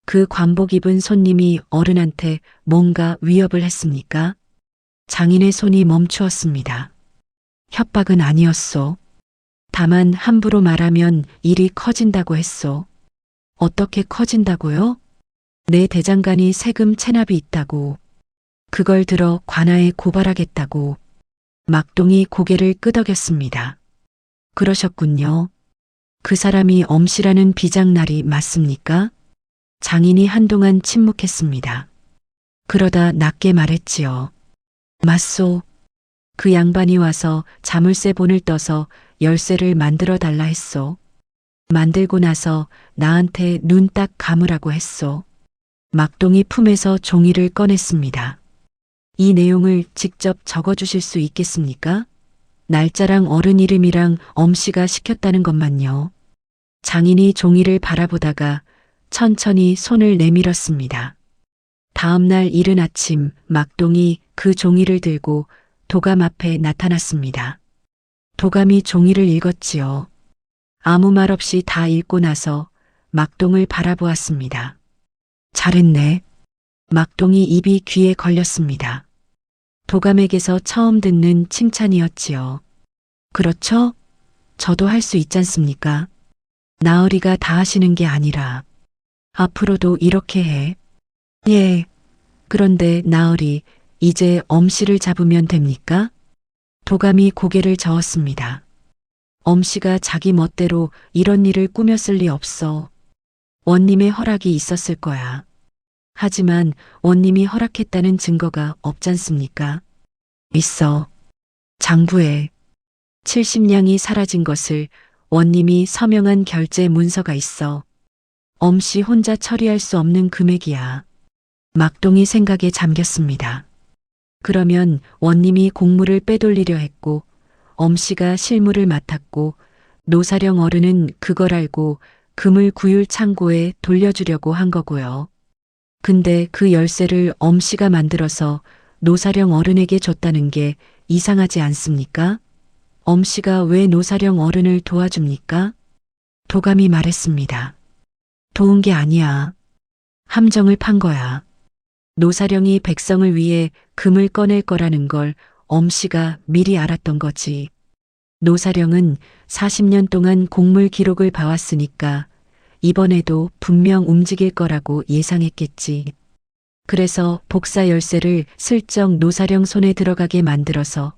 그 관복 입은 손님이 어른한테 뭔가 위협을 했습니까? 장인의 손이 멈추었습니다. 협박은 아니었소. 다만 함부로 말하면 일이 커진다고 했소. 어떻게 커진다고요? 내 대장간이 세금 체납이 있다고. 그걸 들어 관아에 고발하겠다고. 막동이 고개를 끄덕였습니다. 그러셨군요. 그 사람이 엄씨라는 비장날이 맞습니까? 장인이 한동안 침묵했습니다. 그러다 낮게 말했지요. 맞소. 그 양반이 와서 자물쇠 본을 떠서 열쇠를 만들어 달라 했소. 만들고 나서 나한테 눈 딱 감으라고 했소. 막동이 품에서 종이를 꺼냈습니다. 이 내용을 직접 적어주실 수 있겠습니까? 날짜랑 어른 이름이랑 엄씨가 시켰다는 것만요. 장인이 종이를 바라보다가 천천히 손을 내밀었습니다. 다음 날 이른 아침 막동이 그 종이를 들고 도감 앞에 나타났습니다. 도감이 종이를 읽었지요. 아무 말 없이 다 읽고 나서 막동을 바라보았습니다. 잘했네. 막동이 입이 귀에 걸렸습니다. 도감에게서 처음 듣는 칭찬이었지요. 그렇죠? 저도 할 수 있지 않습니까? 나으리가 다 하시는 게 아니라 앞으로도 이렇게 해. 예. 그런데 나으리, 이제 엄씨를 잡으면 됩니까? 도감이 고개를 저었습니다. 엄씨가 자기 멋대로 이런 일을 꾸몄을 리 없어. 원님의 허락이 있었을 거야. 하지만 원님이 허락했다는 증거가 없잖습니까? 있어. 장부에 70냥이 사라진 것을 원님이 서명한 결제 문서가 있어. 엄씨 혼자 처리할 수 없는 금액이야. 막동이 생각에 잠겼습니다. 그러면 원님이 공물을 빼돌리려 했고 엄씨가 실무를 맡았고 노사령 어른은 그걸 알고 금을 구율 창고에 돌려주려고 한 거고요. 근데 그 열쇠를 엄씨가 만들어서 노사령 어른에게 줬다는 게 이상하지 않습니까? 엄씨가 왜 노사령 어른을 도와줍니까? 도감이 말했습니다. 도운 게 아니야. 함정을 판 거야. 노사령이 백성을 위해 금을 꺼낼 거라는 걸 엄씨가 미리 알았던 거지. 노사령은 40년 동안 곡물 기록을 봐왔으니까 이번에도 분명 움직일 거라고 예상했겠지. 그래서 복사 열쇠를 슬쩍 노사령 손에 들어가게 만들어서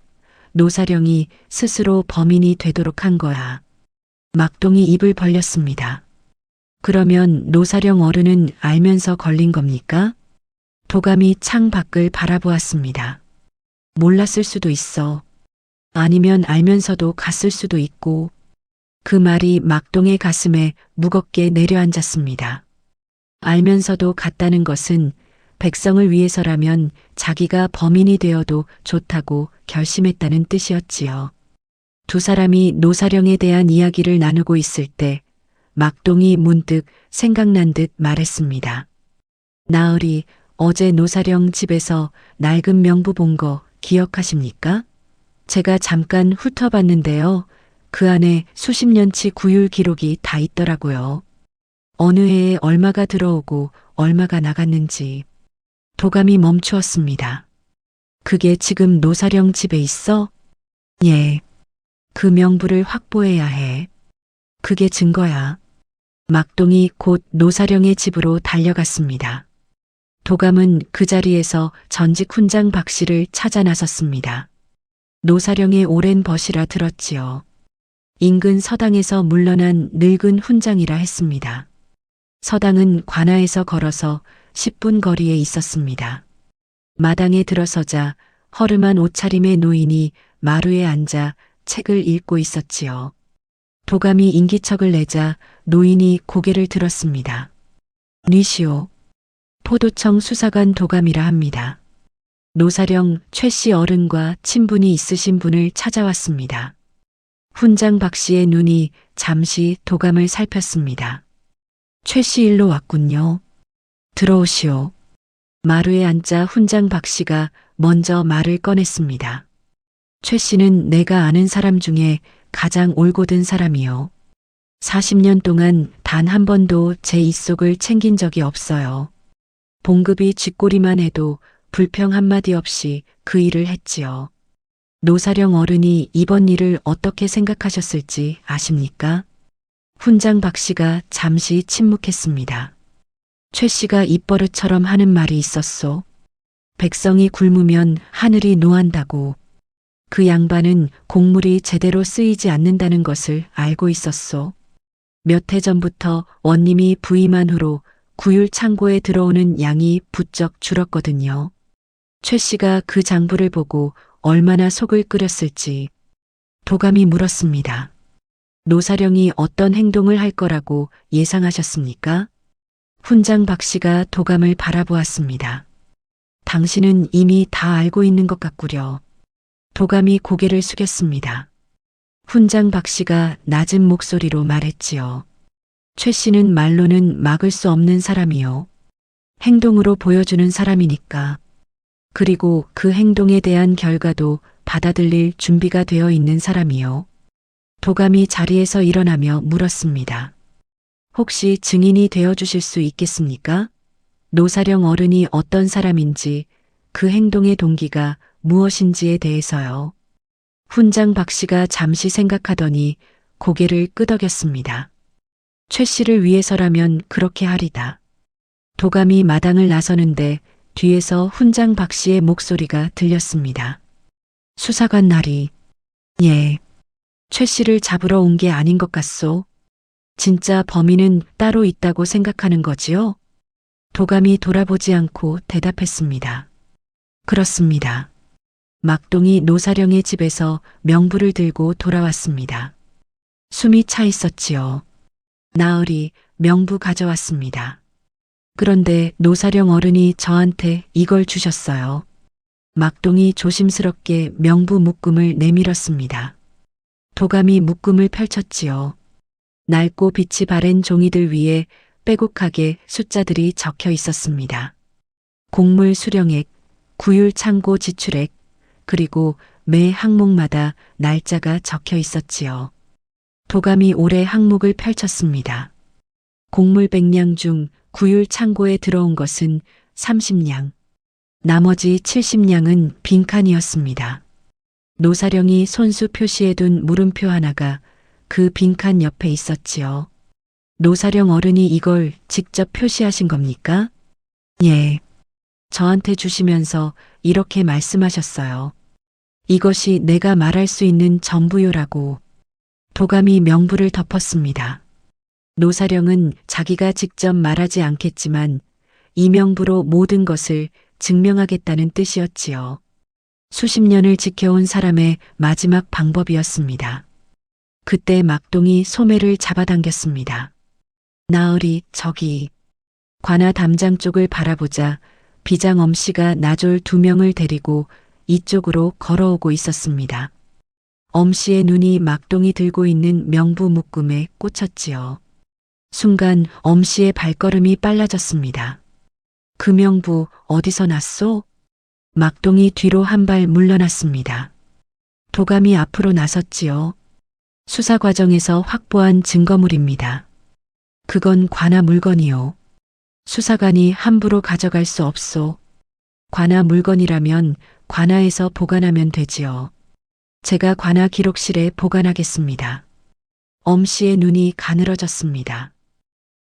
노사령이 스스로 범인이 되도록 한 거야. 막동이 입을 벌렸습니다. 그러면 노사령 어른은 알면서 걸린 겁니까? 도감이 창 밖을 바라보았습니다. 몰랐을 수도 있어. 아니면 알면서도 갔을 수도 있고. 그 말이 막동의 가슴에 무겁게 내려앉았습니다. 알면서도 갔다는 것은 백성을 위해서라면 자기가 범인이 되어도 좋다고 결심했다는 뜻이었지요. 두 사람이 노사령에 대한 이야기를 나누고 있을 때 막동이 문득 생각난 듯 말했습니다. 나으리, 어제 노사령 집에서 낡은 명부 본 거 기억하십니까? 제가 잠깐 훑어봤는데요. 그 안에 수십 년치 구율 기록이 다 있더라고요. 어느 해에 얼마가 들어오고 얼마가 나갔는지. 도감이 멈추었습니다. 그게 지금 노사령 집에 있어? 예. 그 명부를 확보해야 해. 그게 증거야. 막동이 곧 노사령의 집으로 달려갔습니다. 도감은 그 자리에서 전직 훈장 박 씨를 찾아 나섰습니다. 노사령의 오랜 벗이라 들었지요. 인근 서당에서 물러난 늙은 훈장이라 했습니다. 서당은 관아에서 걸어서 10분 거리에 있었습니다. 마당에 들어서자 허름한 옷차림의 노인이 마루에 앉아 책을 읽고 있었지요. 도감이 인기척을 내자 노인이 고개를 들었습니다. 니시오. 포도청 수사관 도감이라 합니다. 노사령 최 씨 어른과 친분이 있으신 분을 찾아왔습니다. 훈장 박 씨의 눈이 잠시 도감을 살폈습니다. 최 씨 일로 왔군요. 들어오시오. 마루에 앉자 훈장 박 씨가 먼저 말을 꺼냈습니다. 최 씨는 내가 아는 사람 중에 가장 올곧은 사람이요. 40년 동안 단 한 번도 제 입속을 챙긴 적이 없어요. 봉급이 쥐꼬리만 해도 불평 한마디 없이 그 일을 했지요. 노사령 어른이 이번 일을 어떻게 생각하셨을지 아십니까? 훈장 박 씨가 잠시 침묵했습니다. 최 씨가 입버릇처럼 하는 말이 있었소. 백성이 굶으면 하늘이 노한다고. 그 양반은 곡물이 제대로 쓰이지 않는다는 것을 알고 있었소. 몇 해 전부터 원님이 부임한 후로 구율 창고에 들어오는 양이 부쩍 줄었거든요. 최 씨가 그 장부를 보고 얼마나 속을 끓였을지 도감이 물었습니다. 노사령이 어떤 행동을 할 거라고 예상하셨습니까? 훈장 박 씨가 도감을 바라보았습니다. 당신은 이미 다 알고 있는 것 같구려. 도감이 고개를 숙였습니다. 훈장 박 씨가 낮은 목소리로 말했지요. 최 씨는 말로는 막을 수 없는 사람이요. 행동으로 보여주는 사람이니까. 그리고 그 행동에 대한 결과도 받아들일 준비가 되어 있는 사람이요. 도감이 자리에서 일어나며 물었습니다. 혹시 증인이 되어 주실 수 있겠습니까? 노사령 어른이 어떤 사람인지, 그 행동의 동기가 무엇인지에 대해서요. 훈장 박 씨가 잠시 생각하더니 고개를 끄덕였습니다. 최 씨를 위해서라면 그렇게 하리다. 도감이 마당을 나서는데 뒤에서 훈장 박 씨의 목소리가 들렸습니다. 수사관 날이, 예, 최 씨를 잡으러 온 게 아닌 것 같소. 진짜 범인은 따로 있다고 생각하는 거지요? 도감이 돌아보지 않고 대답했습니다. 그렇습니다. 막동이 노사령의 집에서 명부를 들고 돌아왔습니다. 숨이 차 있었지요. 나으리 명부 가져왔습니다. 그런데 노사령 어른이 저한테 이걸 주셨어요. 막동이 조심스럽게 명부 묶음을 내밀었습니다. 도감이 묶음을 펼쳤지요. 낡고 빛이 바랜 종이들 위에 빼곡하게 숫자들이 적혀 있었습니다. 곡물 수령액, 구율 창고 지출액, 그리고 매 항목마다 날짜가 적혀 있었지요. 도감이 올해 항목을 펼쳤습니다. 곡물 100량 중 구율 창고에 들어온 것은 30량, 나머지 70량은 빈칸이었습니다. 노사령이 손수 표시해둔 물음표 하나가 그 빈칸 옆에 있었지요. 노사령 어른이 이걸 직접 표시하신 겁니까? 예. 저한테 주시면서 이렇게 말씀하셨어요. 이것이 내가 말할 수 있는 전부요라고. 도감이 명부를 덮었습니다. 노사령은 자기가 직접 말하지 않겠지만 이 명부로 모든 것을 증명하겠다는 뜻이었지요. 수십 년을 지켜온 사람의 마지막 방법이었습니다. 그때 막동이 소매를 잡아당겼습니다. 나으리, 저기. 관아 담장 쪽을 바라보자 비장 엄씨가 나졸 2명을 데리고 이쪽으로 걸어오고 있었습니다. 엄씨의 눈이 막동이 들고 있는 명부 묶음에 꽂혔지요. 순간 엄씨의 발걸음이 빨라졌습니다. 그 명부 어디서 났소? 막동이 뒤로 한 발 물러났습니다. 도감이 앞으로 나섰지요. 수사 과정에서 확보한 증거물입니다. 그건 관아 물건이요. 수사관이 함부로 가져갈 수 없소. 관아 물건이라면 관아에서 보관하면 되지요. 제가 관아 기록실에 보관하겠습니다. 엄씨의 눈이 가늘어졌습니다.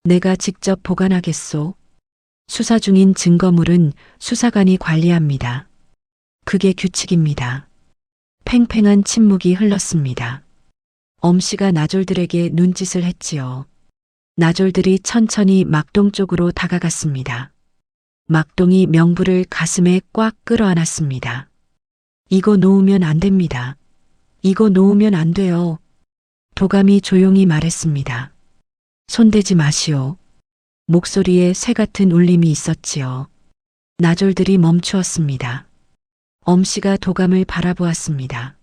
내가 직접 보관하겠소. 수사 중인 증거물은 수사관이 관리합니다. 그게 규칙입니다. 팽팽한 침묵이 흘렀습니다. 엄씨가 나졸들에게 눈짓을 했지요. 나졸들이 천천히 막동 쪽으로 다가갔습니다. 막동이 명부를 가슴에 꽉 끌어안았습니다. 이거 놓으면 안 됩니다. 이거 놓으면 안 돼요. 도감이 조용히 말했습니다. 손대지 마시오. 목소리에 새 같은 울림이 있었지요. 나졸들이 멈추었습니다. 엄씨가 도감을 바라보았습니다.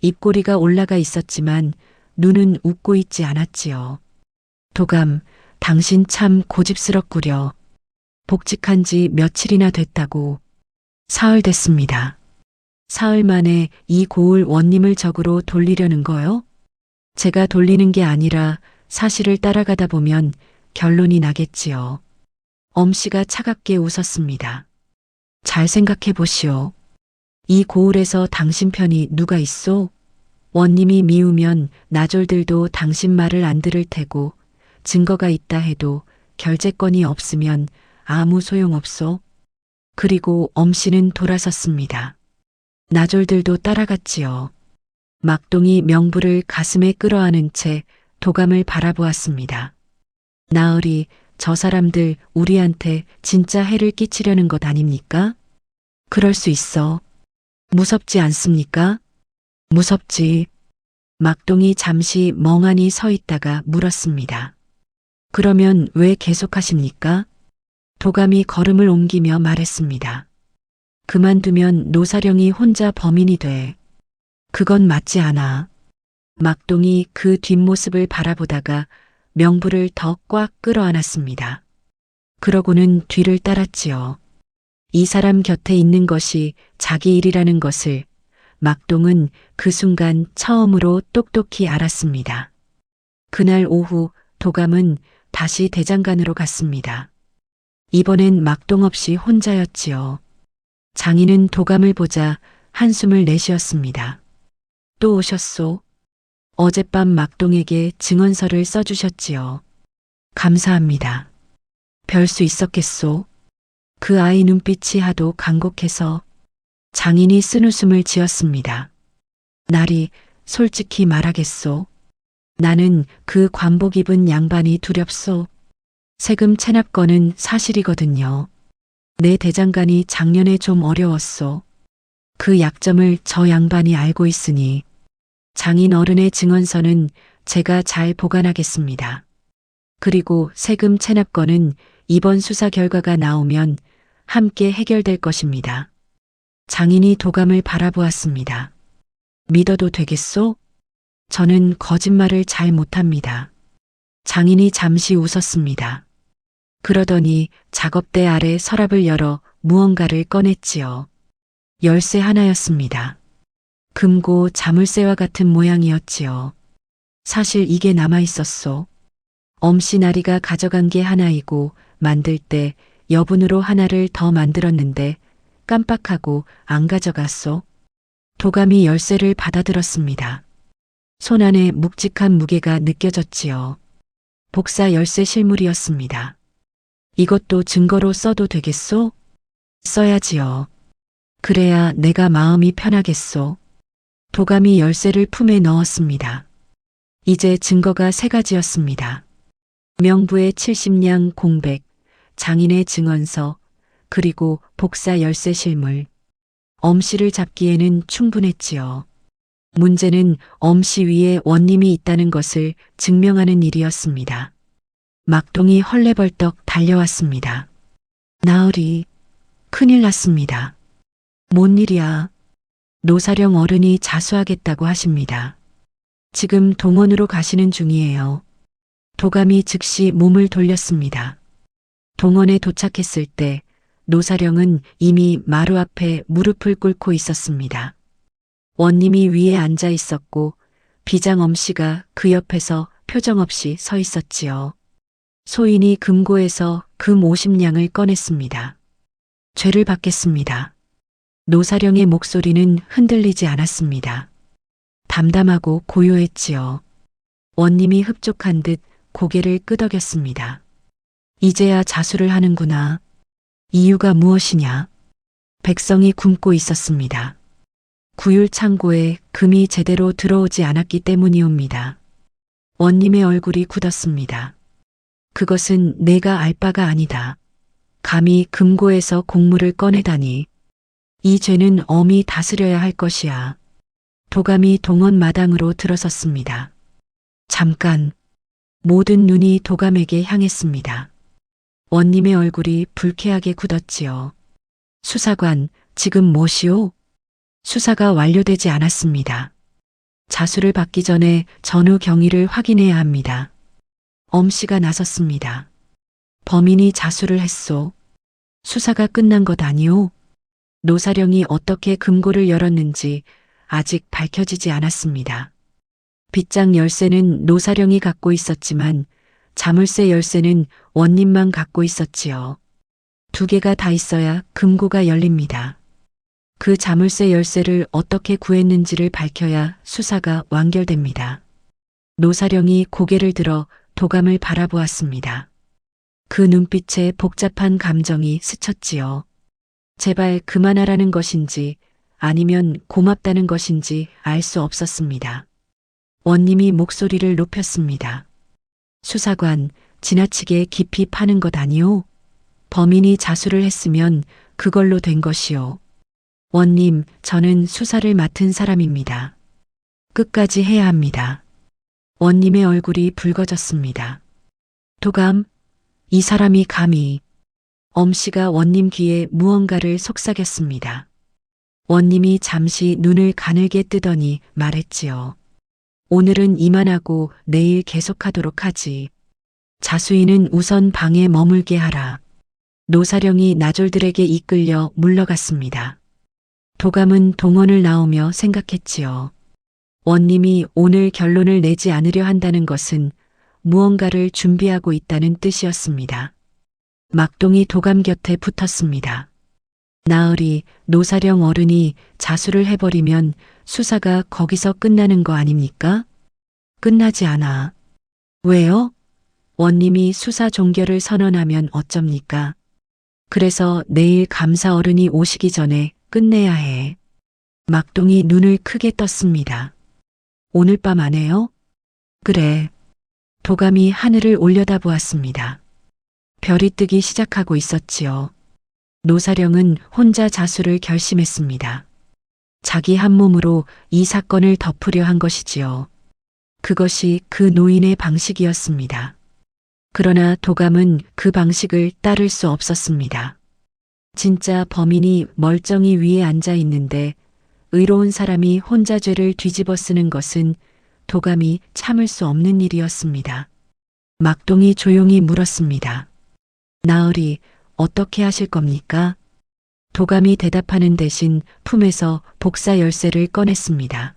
입꼬리가 올라가 있었지만 눈은 웃고 있지 않았지요. 도감, 당신 참 고집스럽구려. 복직한 지 며칠이나 됐다고. 사흘 됐습니다. 사흘 만에 이 고을 원님을 적으로 돌리려는 거요? 제가 돌리는 게 아니라 사실을 따라가다 보면 결론이 나겠지요. 엄씨가 차갑게 웃었습니다. 잘 생각해 보시오. 이 고을에서 당신 편이 누가 있소? 원님이 미우면 나졸들도 당신 말을 안 들을 테고 증거가 있다 해도 결재권이 없으면 아무 소용없소. 그리고 엄씨는 돌아섰습니다. 나졸들도 따라갔지요. 막동이 명부를 가슴에 끌어안은 채 도감을 바라보았습니다. 나으리, 저 사람들 우리한테 진짜 해를 끼치려는 것 아닙니까? 그럴 수 있어. 무섭지 않습니까? 무섭지. 막동이 잠시 멍하니 서 있다가 물었습니다. 그러면 왜 계속하십니까? 도감이 걸음을 옮기며 말했습니다. 그만두면 노사령이 혼자 범인이 돼. 그건 맞지 않아. 막동이 그 뒷모습을 바라보다가 명부를 더 꽉 끌어안았습니다. 그러고는 뒤를 따랐지요. 이 사람 곁에 있는 것이 자기 일이라는 것을 막동은 그 순간 처음으로 똑똑히 알았습니다. 그날 오후 도감은 다시 대장간으로 갔습니다. 이번엔 막동 없이 혼자였지요. 장인은 도감을 보자 한숨을 내쉬었습니다. 또 오셨소? 어젯밤 막동에게 증언서를 써주셨지요. 감사합니다. 별 수 있었겠소? 그 아이 눈빛이 하도 간곡해서 장인이 쓴웃음을 지었습니다. 나리, 솔직히 말하겠소. 나는 그 관복 입은 양반이 두렵소. 세금 체납건은 사실이거든요. 내 대장간이 작년에 좀 어려웠소. 그 약점을 저 양반이 알고 있으니 장인 어른의 증언서는 제가 잘 보관하겠습니다. 그리고 세금 체납건은 이번 수사 결과가 나오면 함께 해결될 것입니다. 장인이 도감을 바라보았습니다. 믿어도 되겠소? 저는 거짓말을 잘 못합니다. 장인이 잠시 웃었습니다. 그러더니 작업대 아래 서랍을 열어 무언가를 꺼냈지요. 열쇠 하나였습니다. 금고 자물쇠와 같은 모양이었지요. 사실 이게 남아 있었소. 엄씨 나리가 가져간 게 하나이고 만들 때 여분으로 하나를 더 만들었는데 깜빡하고 안 가져갔소. 도감이 열쇠를 받아들었습니다. 손 안에 묵직한 무게가 느껴졌지요. 복사 열쇠 실물이었습니다. 이것도 증거로 써도 되겠소? 써야지요. 그래야 내가 마음이 편하겠소. 도감이 열쇠를 품에 넣었습니다. 이제 증거가 세 가지였습니다. 명부의 70냥 공백, 장인의 증언서, 그리고 복사 열쇠 실물. 엄씨를 잡기에는 충분했지요. 문제는 엄씨 위에 원님이 있다는 것을 증명하는 일이었습니다. 막동이 헐레벌떡 달려왔습니다. 나으리, 큰일 났습니다. 뭔 일이야? 노사령 어른이 자수하겠다고 하십니다. 지금 동원으로 가시는 중이에요. 도감이 즉시 몸을 돌렸습니다. 동원에 도착했을 때 노사령은 이미 마루 앞에 무릎을 꿇고 있었습니다. 원님이 위에 앉아 있었고 비장 엄씨가 그 옆에서 표정 없이 서 있었지요. 소인이 금고에서 금 50냥을 꺼냈습니다. 죄를 받겠습니다. 노사령의 목소리는 흔들리지 않았습니다. 담담하고 고요했지요. 원님이 흡족한 듯 고개를 끄덕였습니다. 이제야 자수를 하는구나. 이유가 무엇이냐? 백성이 굶고 있었습니다. 구율 창고에 금이 제대로 들어오지 않았기 때문이옵니다. 원님의 얼굴이 굳었습니다. 그것은 내가 알 바가 아니다. 감히 금고에서 곡물을 꺼내다니. 이 죄는 엄히 다스려야 할 것이야. 도감이 동원 마당으로 들어섰습니다. 잠깐. 모든 눈이 도감에게 향했습니다. 원님의 얼굴이 불쾌하게 굳었지요. 수사관, 지금 뭐시오? 수사가 완료되지 않았습니다. 자수를 받기 전에 전후 경위를 확인해야 합니다. 엄씨가 나섰습니다. 범인이 자수를 했소. 수사가 끝난 것 아니오? 노사령이 어떻게 금고를 열었는지 아직 밝혀지지 않았습니다. 빗장 열쇠는 노사령이 갖고 있었지만 자물쇠 열쇠는 원님만 갖고 있었지요. 두 개가 다 있어야 금고가 열립니다. 그 자물쇠 열쇠를 어떻게 구했는지를 밝혀야 수사가 완결됩니다. 노사령이 고개를 들어 도감을 바라보았습니다. 그 눈빛에 복잡한 감정이 스쳤지요. 제발 그만하라는 것인지 아니면 고맙다는 것인지 알 수 없었습니다. 원님이 목소리를 높였습니다. 수사관, 지나치게 깊이 파는 것 아니오? 범인이 자수를 했으면 그걸로 된 것이오. 원님, 저는 수사를 맡은 사람입니다. 끝까지 해야 합니다. 원님의 얼굴이 붉어졌습니다. 도감, 이 사람이 감히. 엄씨가 원님 귀에 무언가를 속삭였습니다. 원님이 잠시 눈을 가늘게 뜨더니 말했지요. 오늘은 이만하고 내일 계속하도록 하지. 자수인은 우선 방에 머물게 하라. 노사령이 나졸들에게 이끌려 물러갔습니다. 도감은 동원을 나오며 생각했지요. 원님이 오늘 결론을 내지 않으려 한다는 것은 무언가를 준비하고 있다는 뜻이었습니다. 막동이 도감 곁에 붙었습니다. 나으리, 노사령 어른이 자수를 해버리면 수사가 거기서 끝나는 거 아닙니까? 끝나지 않아. 왜요? 원님이 수사 종결을 선언하면 어쩝니까? 그래서 내일 감사 어른이 오시기 전에 끝내야 해. 막동이 눈을 크게 떴습니다. 오늘 밤 안에요? 그래. 도감이 하늘을 올려다보았습니다. 별이 뜨기 시작하고 있었지요. 노사령은 혼자 자수를 결심했습니다. 자기 한 몸으로 이 사건을 덮으려 한 것이지요. 그것이 그 노인의 방식이었습니다. 그러나 도감은 그 방식을 따를 수 없었습니다. 진짜 범인이 멀쩡히 위에 앉아 있는데 의로운 사람이 혼자 죄를 뒤집어 쓰는 것은 도감이 참을 수 없는 일이었습니다. 막동이 조용히 물었습니다. 나으리, 어떻게 하실 겁니까? 도감이 대답하는 대신 품에서 복사 열쇠를 꺼냈습니다.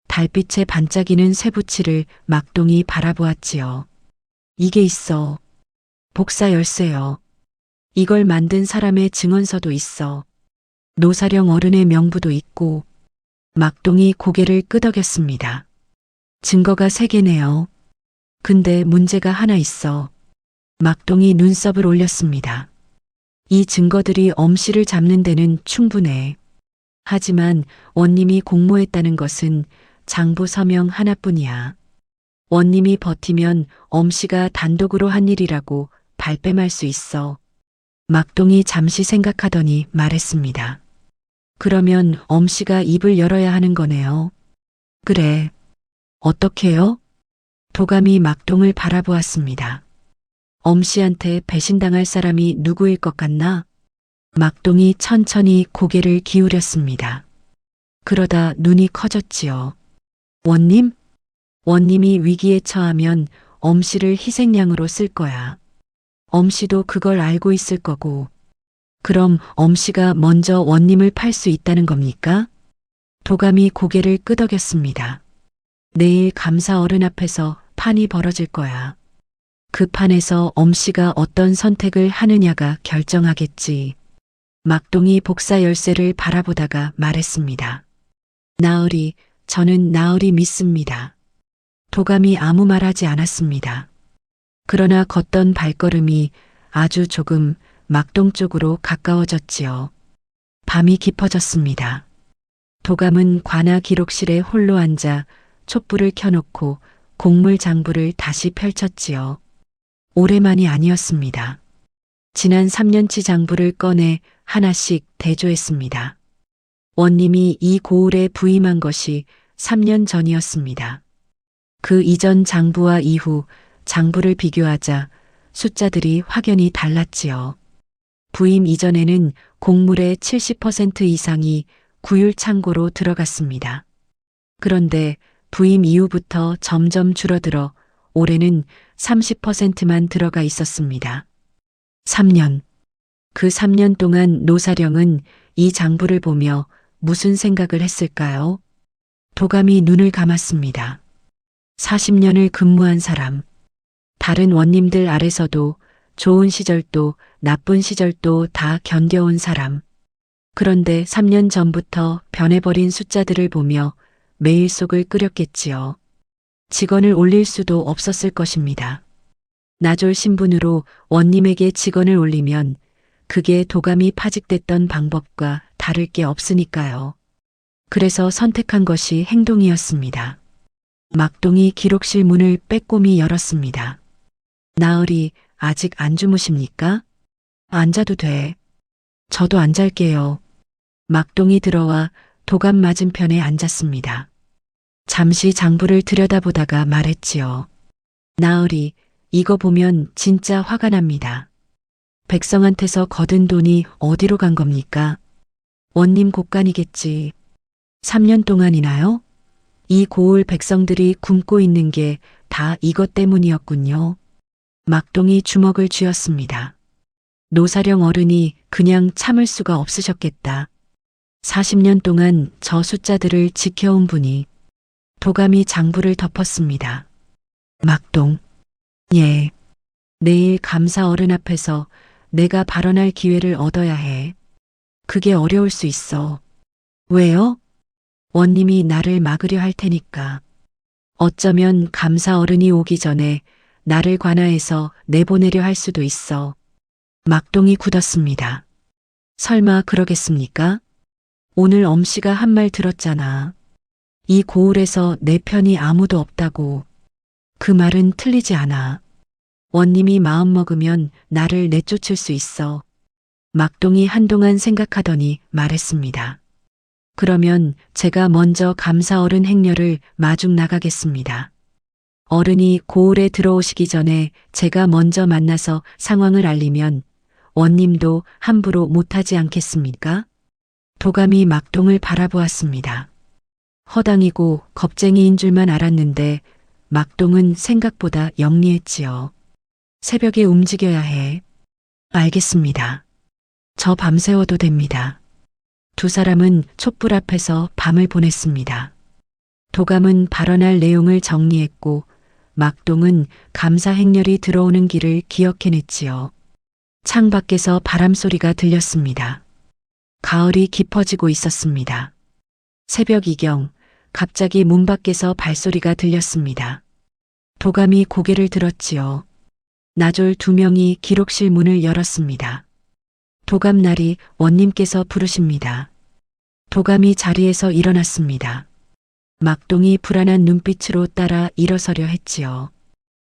달빛에 반짝이는 쇠붙이를 막동이 바라보았지요. 이게 있어. 복사 열쇠요. 이걸 만든 사람의 증언서도 있어. 노사령 어른의 명부도 있고. 막동이 고개를 끄덕였습니다. 증거가 3개네요. 근데 문제가 하나 있어. 막동이 눈썹을 올렸습니다. 이 증거들이 엄씨를 잡는 데는 충분해. 하지만 원님이 공모했다는 것은 장부 서명 하나뿐이야. 원님이 버티면 엄씨가 단독으로 한 일이라고 발뺌할 수 있어. 막동이 잠시 생각하더니 말했습니다. 그러면 엄씨가 입을 열어야 하는 거네요. 그래. 어떻게요? 도감이 막동을 바라보았습니다. 엄씨한테 배신당할 사람이 누구일 것 같나? 막동이 천천히 고개를 기울였습니다. 그러다 눈이 커졌지요. 원님? 원님이 위기에 처하면 엄씨를 희생양으로 쓸 거야. 엄씨도 그걸 알고 있을 거고. 그럼 엄씨가 먼저 원님을 팔 수 있다는 겁니까? 도감이 고개를 끄덕였습니다. 내일 감사 어른 앞에서 판이 벌어질 거야. 그 판에서 엄씨가 어떤 선택을 하느냐가 결정하겠지. 막동이 복사 열쇠를 바라보다가 말했습니다. 나으리, 저는 나으리 믿습니다. 도감이 아무 말하지 않았습니다. 그러나 걷던 발걸음이 아주 조금 막동 쪽으로 가까워졌지요. 밤이 깊어졌습니다. 도감은 관아 기록실에 홀로 앉아 촛불을 켜놓고 곡물 장부를 다시 펼쳤지요. 오래만이 아니었습니다. 지난 3년치 장부를 꺼내 하나씩 대조했습니다. 원님이 이 고을에 부임한 것이 3년 전이었습니다. 그 이전 장부와 이후 장부를 비교하자 숫자들이 확연히 달랐지요. 부임 이전에는 곡물의 70% 이상이 구율 창고로 들어갔습니다. 그런데 부임 이후부터 점점 줄어들어 올해는 30%만 들어가 있었습니다. 3년. 그 3년 동안 노사령은 이 장부를 보며 무슨 생각을 했을까요? 도감이 눈을 감았습니다. 40년을 근무한 사람. 다른 원님들 아래서도 좋은 시절도 나쁜 시절도 다 견뎌온 사람. 그런데 3년 전부터 변해버린 숫자들을 보며 매일 속을 끓였겠지요. 직원을 올릴 수도 없었을 것입니다. 나졸 신분으로 원님에게 직원을 올리면 그게 도감이 파직됐던 방법과 다를 게 없으니까요. 그래서 선택한 것이 행동이었습니다. 막동이 기록실 문을 빼꼼히 열었습니다. 나으리, 아직 안 주무십니까? 앉아도 돼. 저도 안 잘게요. 막동이 들어와 도감 맞은편에 앉았습니다. 잠시 장부를 들여다보다가 말했지요. 나으리, 이거 보면 진짜 화가 납니다. 백성한테서 거둔 돈이 어디로 간 겁니까? 원님 곳간이겠지. 3년 동안이나요? 이 고을 백성들이 굶고 있는 게 다 이것 때문이었군요. 막동이 주먹을 쥐었습니다. 노사령 어른이 그냥 참을 수가 없으셨겠다. 40년 동안 저 숫자들을 지켜온 분이. 도감이 장부를 덮었습니다. 막동. 예. 내일 감사 어른 앞에서 내가 발언할 기회를 얻어야 해. 그게 어려울 수 있어. 왜요? 원님이 나를 막으려 할 테니까. 어쩌면 감사 어른이 오기 전에 나를 관아에서 내보내려 할 수도 있어. 막동이 굳었습니다. 설마 그러겠습니까? 오늘 엄씨가 한 말 들었잖아. 이 고을에서 내 편이 아무도 없다고. 그 말은 틀리지 않아. 원님이 마음먹으면 나를 내쫓을 수 있어. 막동이 한동안 생각하더니 말했습니다. 그러면 제가 먼저 감사 어른 행렬을 마중 나가겠습니다. 어른이 고을에 들어오시기 전에 제가 먼저 만나서 상황을 알리면 원님도 함부로 못하지 않겠습니까? 도감이 막동을 바라보았습니다. 허당이고 겁쟁이인 줄만 알았는데 막동은 생각보다 영리했지요. 새벽에 움직여야 해. 알겠습니다. 저 밤새워도 됩니다. 두 사람은 촛불 앞에서 밤을 보냈습니다. 도감은 발언할 내용을 정리했고 막동은 감사 행렬이 들어오는 길을 기억해냈지요. 창 밖에서 바람소리가 들렸습니다. 가을이 깊어지고 있었습니다. 새벽 이경, 갑자기 문 밖에서 발소리가 들렸습니다. 도감이 고개를 들었지요. 나졸 2명이 기록실 문을 열었습니다. 도감날이 원님께서 부르십니다. 도감이 자리에서 일어났습니다. 막동이 불안한 눈빛으로 따라 일어서려 했지요.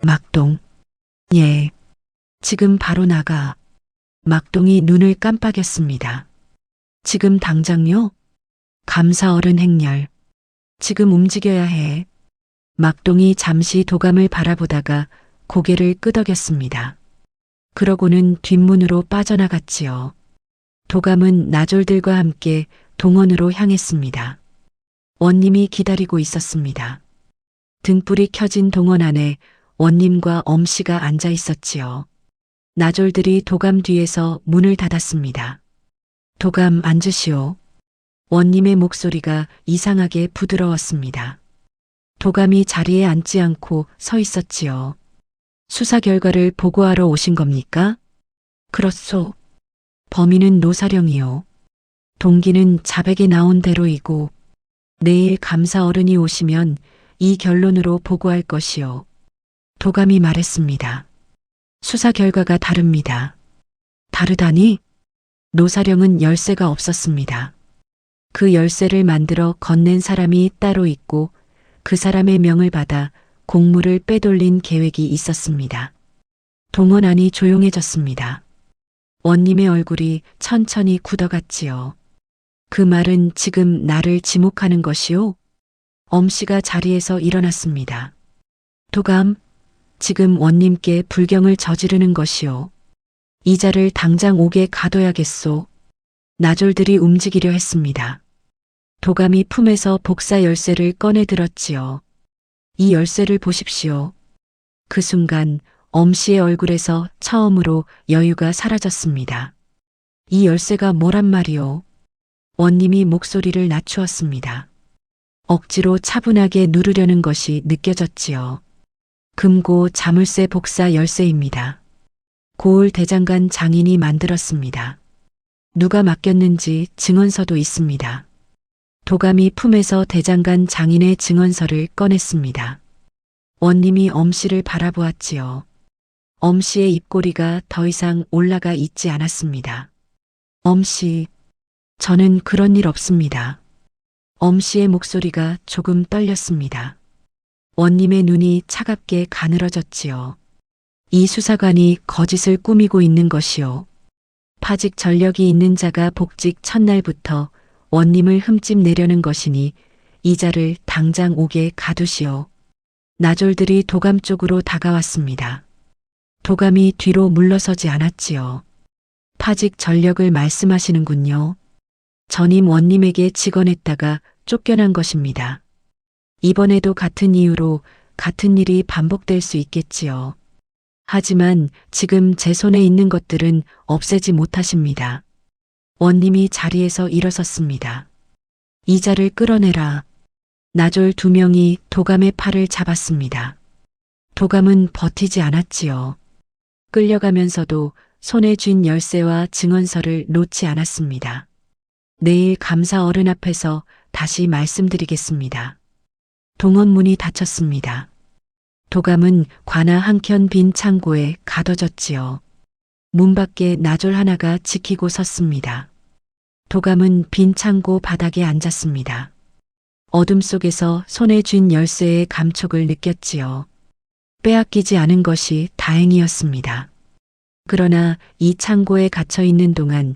막동. 예. 지금 바로 나가. 막동이 눈을 깜빡였습니다. 지금 당장요? 감사 어른 행렬. 지금 움직여야 해. 막동이 잠시 도감을 바라보다가 고개를 끄덕였습니다. 그러고는 뒷문으로 빠져나갔지요. 도감은 나졸들과 함께 동원으로 향했습니다. 원님이 기다리고 있었습니다. 등불이 켜진 동원 안에 원님과 엄씨가 앉아 있었지요. 나졸들이 도감 뒤에서 문을 닫았습니다. 도감 앉으시오. 원님의 목소리가 이상하게 부드러웠습니다. 도감이 자리에 앉지 않고 서 있었지요. 수사 결과를 보고하러 오신 겁니까? 그렇소. 범인은 노사령이요. 동기는 자백에 나온 대로이고 내일 감사 어른이 오시면 이 결론으로 보고할 것이요. 도감이 말했습니다. 수사 결과가 다릅니다. 다르다니? 노사령은 열쇠가 없었습니다. 그 열쇠를 만들어 건넨 사람이 따로 있고 그 사람의 명을 받아 공물을 빼돌린 계획이 있었습니다. 동원 안이 조용해졌습니다. 원님의 얼굴이 천천히 굳어갔지요. 그 말은 지금 나를 지목하는 것이요? 엄씨가 자리에서 일어났습니다. 도감, 지금 원님께 불경을 저지르는 것이요. 이자를 당장 옥에 가둬야겠소. 나졸들이 움직이려 했습니다. 도감이 품에서 복사 열쇠를 꺼내 들었지요. 이 열쇠를 보십시오. 그 순간 엄씨의 얼굴에서 처음으로 여유가 사라졌습니다. 이 열쇠가 뭐란 말이오? 원님이 목소리를 낮추었습니다. 억지로 차분하게 누르려는 것이 느껴졌지요. 금고 자물쇠 복사 열쇠입니다. 고을 대장간 장인이 만들었습니다. 누가 맡겼는지 증언서도 있습니다. 도감이 품에서 대장간 장인의 증언서를 꺼냈습니다. 원님이 엄씨를 바라보았지요. 엄씨의 입꼬리가 더 이상 올라가 있지 않았습니다. 엄씨, 저는 그런 일 없습니다. 엄씨의 목소리가 조금 떨렸습니다. 원님의 눈이 차갑게 가늘어졌지요. 이 수사관이 거짓을 꾸미고 있는 것이요. 파직 전력이 있는 자가 복직 첫날부터 원님을 흠집 내려는 것이니 이자를 당장 옥에 가두시오. 나졸들이 도감 쪽으로 다가왔습니다. 도감이 뒤로 물러서지 않았지요. 파직 전력을 말씀하시는군요. 전임 원님에게 직언했다가 쫓겨난 것입니다. 이번에도 같은 이유로 같은 일이 반복될 수 있겠지요. 하지만 지금 제 손에 있는 것들은 없애지 못하십니다. 원님이 자리에서 일어섰습니다. 이자를 끌어내라. 나졸 2명이 도감의 팔을 잡았습니다. 도감은 버티지 않았지요. 끌려가면서도 손에 쥔 열쇠와 증언서를 놓지 않았습니다. 내일 감사 어른 앞에서 다시 말씀드리겠습니다. 동원문이 닫혔습니다. 도감은 관아 한켠 빈 창고에 가둬졌지요. 문 밖에 나졸 하나가 지키고 섰습니다. 도감은 빈 창고 바닥에 앉았습니다. 어둠 속에서 손에 쥔 열쇠의 감촉을 느꼈지요. 빼앗기지 않은 것이 다행이었습니다. 그러나 이 창고에 갇혀 있는 동안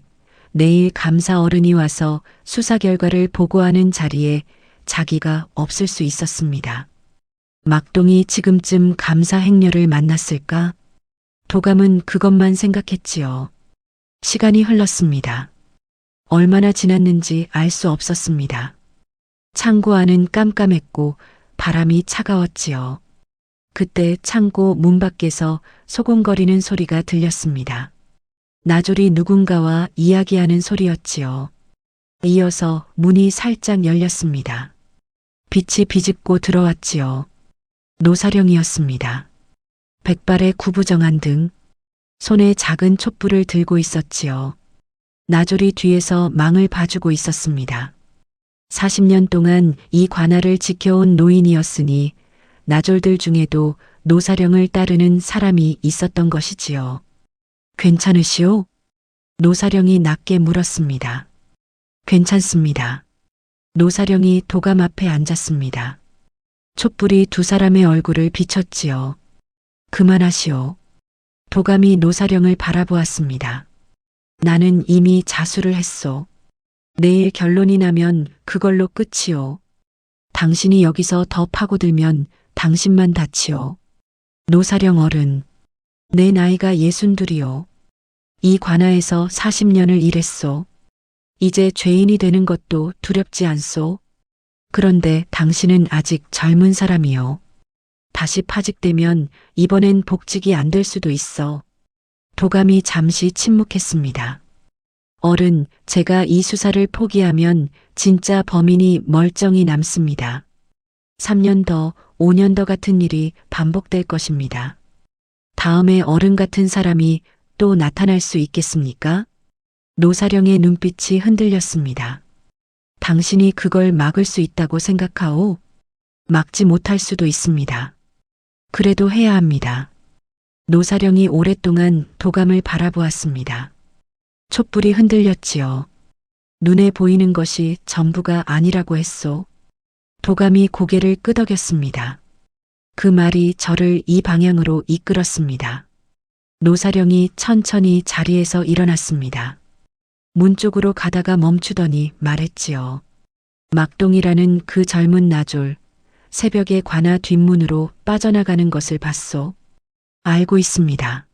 내일 감사 어른이 와서 수사 결과를 보고하는 자리에 자기가 없을 수 있었습니다. 막동이 지금쯤 감사 행렬을 만났을까? 도감은 그것만 생각했지요. 시간이 흘렀습니다. 얼마나 지났는지 알 수 없었습니다. 창고 안은 깜깜했고 바람이 차가웠지요. 그때 창고 문 밖에서 소곤거리는 소리가 들렸습니다. 나졸이 누군가와 이야기하는 소리였지요. 이어서 문이 살짝 열렸습니다. 빛이 비집고 들어왔지요. 노사령이었습니다. 백발에 구부정한 등, 손에 작은 촛불을 들고 있었지요. 나졸이 뒤에서 망을 봐주고 있었습니다. 40년 동안 이 관아를 지켜온 노인이었으니 나졸들 중에도 노사령을 따르는 사람이 있었던 것이지요. 괜찮으시오? 노사령이 낮게 물었습니다. 괜찮습니다. 노사령이 도감 앞에 앉았습니다. 촛불이 두 사람의 얼굴을 비췄지요. 그만하시오. 도감이 노사령을 바라보았습니다. 나는 이미 자수를 했소. 내일 결론이 나면 그걸로 끝이오. 당신이 여기서 더 파고들면 당신만 다치오. 노사령 어른, 내 나이가 62이오. 이 관아에서 40년을 일했소. 이제 죄인이 되는 것도 두렵지 않소. 그런데 당신은 아직 젊은 사람이오. 다시 파직되면 이번엔 복직이 안 될 수도 있어. 도감이 잠시 침묵했습니다. 어른, 제가 이 수사를 포기하면 진짜 범인이 멀쩡히 남습니다. 3년 더, 5년 더 같은 일이 반복될 것입니다. 다음에 어른 같은 사람이 또 나타날 수 있겠습니까? 노사령의 눈빛이 흔들렸습니다. 당신이 그걸 막을 수 있다고 생각하오? 막지 못할 수도 있습니다. 그래도 해야 합니다. 노사령이 오랫동안 도감을 바라보았습니다. 촛불이 흔들렸지요. 눈에 보이는 것이 전부가 아니라고 했소. 도감이 고개를 끄덕였습니다. 그 말이 저를 이 방향으로 이끌었습니다. 노사령이 천천히 자리에서 일어났습니다. 문 쪽으로 가다가 멈추더니 말했지요. 막동이라는 그 젊은 나졸, 새벽에 관아 뒷문으로 빠져나가는 것을 봤소. 알고 있습니다.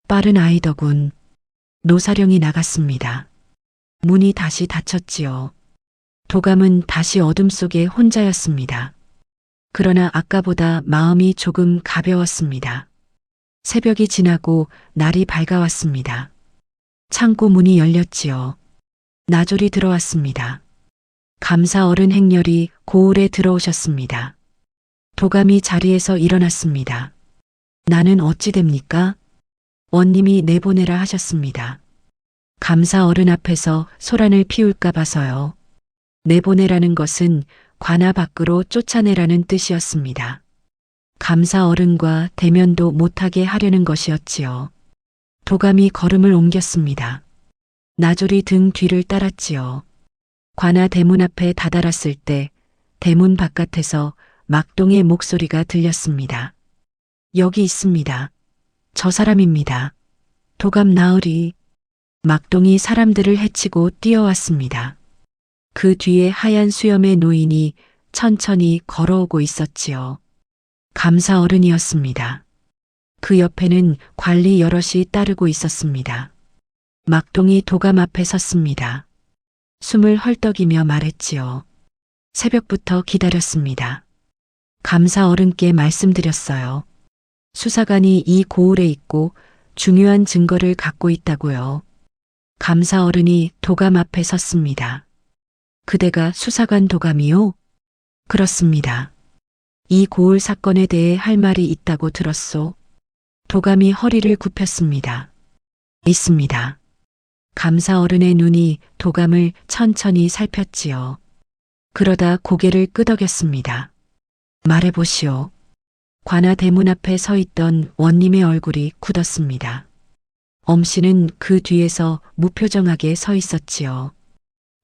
빠른 아이더군. 노사령이 나갔습니다. 문이 다시 닫혔지요. 도감은 다시 어둠 속에 혼자였습니다. 그러나 아까보다 마음이 조금 가벼웠습니다. 새벽이 지나고 날이 밝아왔습니다. 창고 문이 열렸지요. 나졸이 들어왔습니다. 감사 어른 행렬이 고을에 들어오셨습니다. 도감이 자리에서 일어났습니다. 나는 어찌 됩니까? 원님이 내보내라 하셨습니다. 감사 어른 앞에서 소란을 피울까 봐서요. 내보내라는 것은 관아 밖으로 쫓아내라는 뜻이었습니다. 감사 어른과 대면도 못하게 하려는 것이었지요. 도감이 걸음을 옮겼습니다. 나졸이 등 뒤를 따랐지요. 관아 대문 앞에 다다랐을 때 대문 바깥에서 막동의 목소리가 들렸습니다. 여기 있습니다. 저 사람입니다. 도감 나으리. 막동이 사람들을 헤치고 뛰어왔습니다. 그 뒤에 하얀 수염의 노인이 천천히 걸어오고 있었지요. 감사 어른이었습니다. 그 옆에는 관리 여럿이 따르고 있었습니다. 막동이 도감 앞에 섰습니다. 숨을 헐떡이며 말했지요. 새벽부터 기다렸습니다. 감사 어른께 말씀드렸어요. 수사관이 이 고을에 있고 중요한 증거를 갖고 있다고요. 감사 어른이 도감 앞에 섰습니다. 그대가 수사관 도감이요? 그렇습니다. 이 고을 사건에 대해 할 말이 있다고 들었소. 도감이 허리를 굽혔습니다. 있습니다. 감사 어른의 눈이 도감을 천천히 살폈지요. 그러다 고개를 끄덕였습니다. 말해보시오. 관아 대문 앞에 서 있던 원님의 얼굴이 굳었습니다. 엄씨는 그 뒤에서 무표정하게 서 있었지요.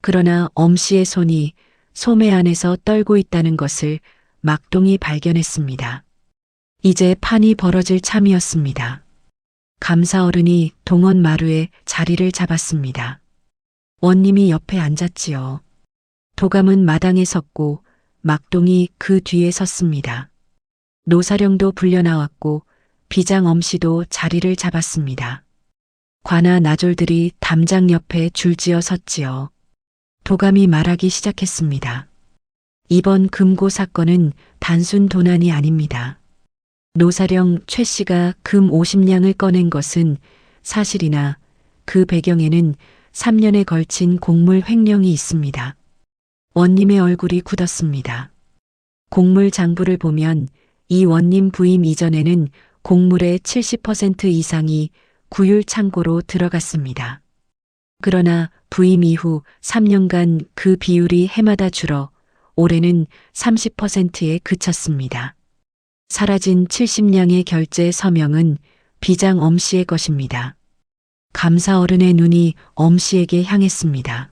그러나 엄씨의 손이 소매 안에서 떨고 있다는 것을 막동이 발견했습니다. 이제 판이 벌어질 참이었습니다. 감사 어른이 동원 마루에 자리를 잡았습니다. 원님이 옆에 앉았지요. 도감은 마당에 섰고 막동이 그 뒤에 섰습니다. 노사령도 불려 나왔고 비장 엄씨도 자리를 잡았습니다. 관아 나졸들이 담장 옆에 줄지어 섰지요. 도감이 말하기 시작했습니다. 이번 금고 사건은 단순 도난이 아닙니다. 노사령 최 씨가 금 50냥을 꺼낸 것은 사실이나 그 배경에는 3년에 걸친 곡물 횡령이 있습니다. 원님의 얼굴이 굳었습니다. 곡물 장부를 보면 이 원님 부임 이전에는 곡물의 70% 이상이 구율 창고로 들어갔습니다. 그러나 부임 이후 3년간 그 비율이 해마다 줄어 올해는 30%에 그쳤습니다. 사라진 70냥의 결제 서명은 비장 엄씨의 것입니다. 감사 어른의 눈이 엄씨에게 향했습니다.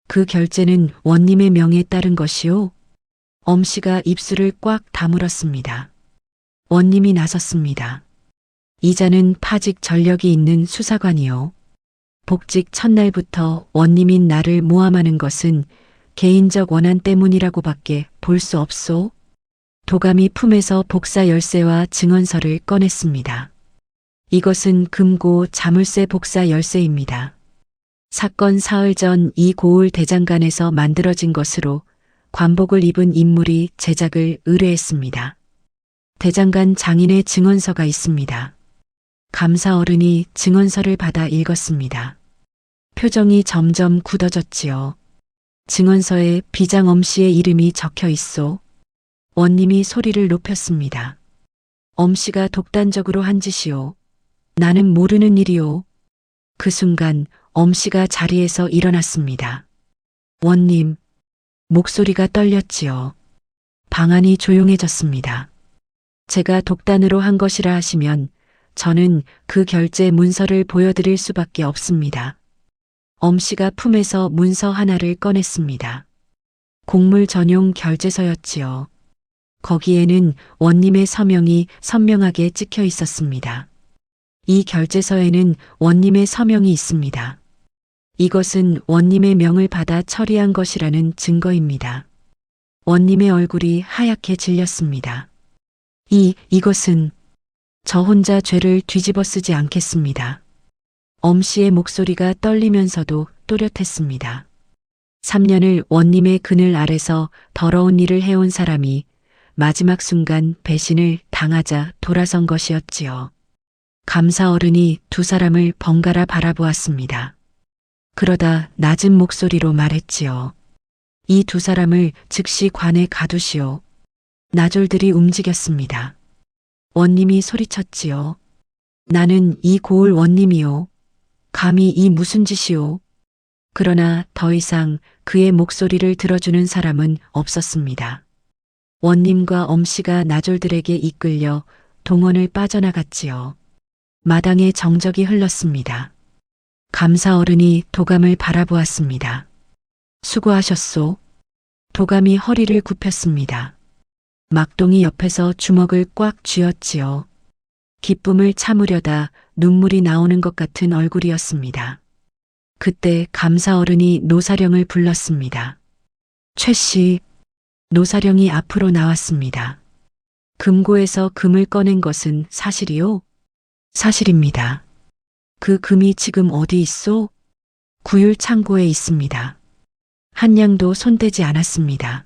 그 결제는 원님의 명에 따른 것이요? 엄씨가 입술을 꽉 다물었습니다. 원님이 나섰습니다. 이자는 파직 전력이 있는 수사관이요. 복직 첫날부터 원님인 나를 모함하는 것은 개인적 원한 때문이라고밖에 볼 수 없소. 도감이 품에서 복사 열쇠와 증언서를 꺼냈습니다. 이것은 금고 자물쇠 복사 열쇠입니다. 사건 사흘 전 이 고을 대장간에서 만들어진 것으로 관복을 입은 인물이 제작을 의뢰했습니다. 대장간 장인의 증언서가 있습니다. 감사 어른이 증언서를 받아 읽었습니다. 표정이 점점 굳어졌지요. 증언서에 비장 엄씨의 이름이 적혀 있소. 원님이 소리를 높였습니다. 엄씨가 독단적으로 한 짓이오. 나는 모르는 일이오. 그 순간 엄씨가 자리에서 일어났습니다. 원님, 목소리가 떨렸지요. 방안이 조용해졌습니다. 제가 독단으로 한 것이라 하시면 저는 그 결제 문서를 보여드릴 수밖에 없습니다. 엄씨가 품에서 문서 하나를 꺼냈습니다. 곡물 전용 결제서였지요. 거기에는 원님의 서명이 선명하게 찍혀 있었습니다. 이 결제서에는 원님의 서명이 있습니다. 이것은 원님의 명을 받아 처리한 것이라는 증거입니다. 원님의 얼굴이 하얗게 질렸습니다. 이것은 저 혼자 죄를 뒤집어 쓰지 않겠습니다. 엄씨의 목소리가 떨리면서도 또렷했습니다. 3년을 원님의 그늘 아래서 더러운 일을 해온 사람이 마지막 순간 배신을 당하자 돌아선 것이었지요. 감사 어른이 두 사람을 번갈아 바라보았습니다. 그러다 낮은 목소리로 말했지요. 이 두 사람을 즉시 관에 가두시오. 나졸들이 움직였습니다. 원님이 소리쳤지요. 나는 이 고을 원님이요. 감히 이 무슨 짓이오. 그러나 더 이상 그의 목소리를 들어주는 사람은 없었습니다. 원님과 엄씨가 나졸들에게 이끌려 동원을 빠져나갔지요. 마당에 정적이 흘렀습니다. 감사 어른이 도감을 바라보았습니다. 수고하셨소. 도감이 허리를 굽혔습니다. 막동이 옆에서 주먹을 꽉 쥐었지요. 기쁨을 참으려다 눈물이 나오는 것 같은 얼굴이었습니다. 그때 감사 어른이 노사령을 불렀습니다. 최 씨, 노사령이 앞으로 나왔습니다. 금고에서 금을 꺼낸 것은 사실이요? 사실입니다. 그 금이 지금 어디 있소? 구율 창고에 있습니다. 한 냥도 손대지 않았습니다.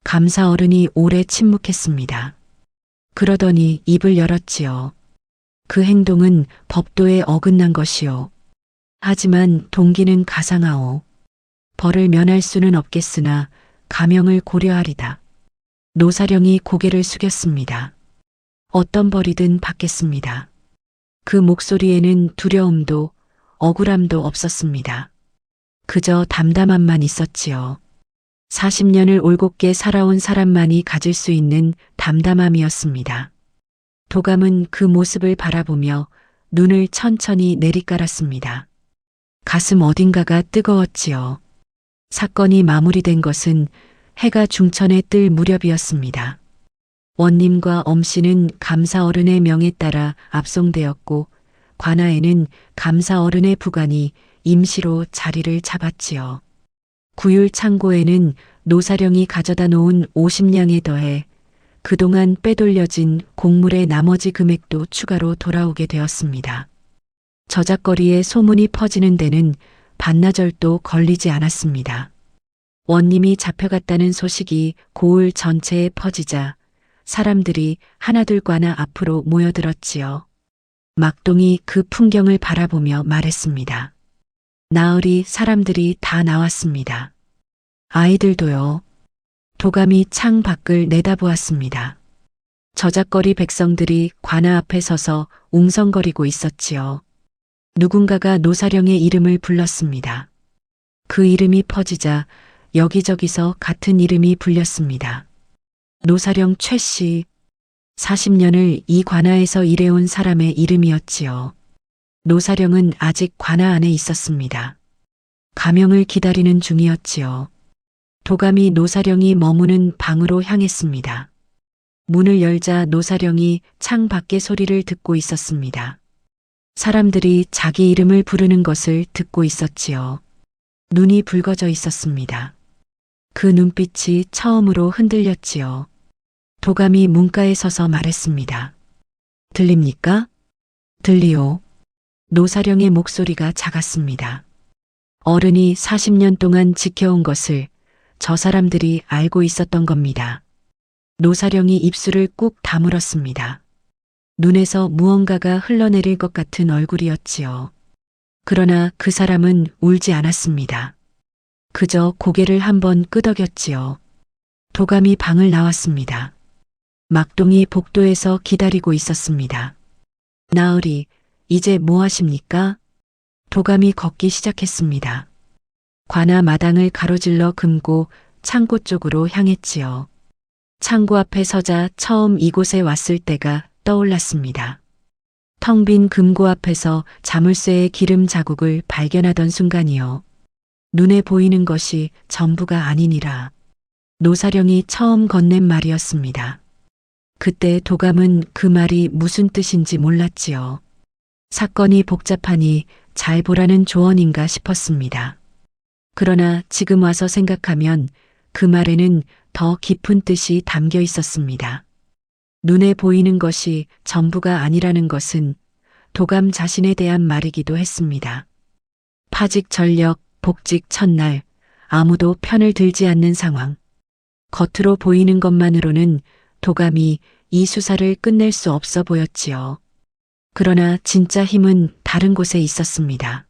감사 어른이 오래 침묵했습니다. 그러더니 입을 열었지요. 그 행동은 법도에 어긋난 것이요. 하지만 동기는 가상하오. 벌을 면할 수는 없겠으나 가명을 고려하리다. 노사령이 고개를 숙였습니다. 어떤 벌이든 받겠습니다. 그 목소리에는 두려움도 억울함도 없었습니다. 그저 담담함만 있었지요. 40년을 올곧게 살아온 사람만이 가질 수 있는 담담함이었습니다. 도감은 그 모습을 바라보며 눈을 천천히 내리깔았습니다. 가슴 어딘가가 뜨거웠지요. 사건이 마무리된 것은 해가 중천에 뜰 무렵이었습니다. 원님과 엄씨는 감사 어른의 명에 따라 압송되었고 관아에는 감사 어른의 부관이 임시로 자리를 잡았지요. 구율 창고에는 노사령이 가져다 놓은 50냥에 더해 그동안 빼돌려진 곡물의 나머지 금액도 추가로 돌아오게 되었습니다. 저작거리에 소문이 퍼지는 데는 반나절도 걸리지 않았습니다. 원님이 잡혀갔다는 소식이 고을 전체에 퍼지자 사람들이 하나둘과나 앞으로 모여들었지요. 막동이 그 풍경을 바라보며 말했습니다. 나으리 사람들이 다 나왔습니다. 아이들도요. 도감이 창 밖을 내다보았습니다. 저작거리 백성들이 관아 앞에 서서 웅성거리고 있었지요. 누군가가 노사령의 이름을 불렀습니다. 그 이름이 퍼지자 여기저기서 같은 이름이 불렸습니다. 노사령 최씨, 40년을 이 관아에서 일해온 사람의 이름이었지요. 노사령은 아직 관아 안에 있었습니다. 가명을 기다리는 중이었지요. 도감이 노사령이 머무는 방으로 향했습니다. 문을 열자 노사령이 창 밖의 소리를 듣고 있었습니다. 사람들이 자기 이름을 부르는 것을 듣고 있었지요. 눈이 붉어져 있었습니다. 그 눈빛이 처음으로 흔들렸지요. 도감이 문가에 서서 말했습니다. 들립니까? 들리오. 노사령의 목소리가 작았습니다. 어른이 40년 동안 지켜온 것을 저 사람들이 알고 있었던 겁니다. 노사령이 입술을 꾹 다물었습니다. 눈에서 무언가가 흘러내릴 것 같은 얼굴이었지요. 그러나 그 사람은 울지 않았습니다. 그저 고개를 한번 끄덕였지요. 도감이 방을 나왔습니다. 막동이 복도에서 기다리고 있었습니다. 나으리, 이제 뭐 하십니까? 도감이 걷기 시작했습니다. 관아 마당을 가로질러 금고 창고 쪽으로 향했지요. 창고 앞에 서자 처음 이곳에 왔을 때가 떠올랐습니다. 텅 빈 금고 앞에서 자물쇠의 기름 자국을 발견하던 순간이요. 눈에 보이는 것이 전부가 아니니라. 노사령이 처음 건넨 말이었습니다. 그때 도감은 그 말이 무슨 뜻인지 몰랐지요. 사건이 복잡하니 잘 보라는 조언인가 싶었습니다. 그러나 지금 와서 생각하면 그 말에는 더 깊은 뜻이 담겨 있었습니다. 눈에 보이는 것이 전부가 아니라는 것은 도감 자신에 대한 말이기도 했습니다. 파직 전력, 복직 첫날, 아무도 편을 들지 않는 상황. 겉으로 보이는 것만으로는 도감이 이 수사를 끝낼 수 없어 보였지요. 그러나 진짜 힘은 다른 곳에 있었습니다.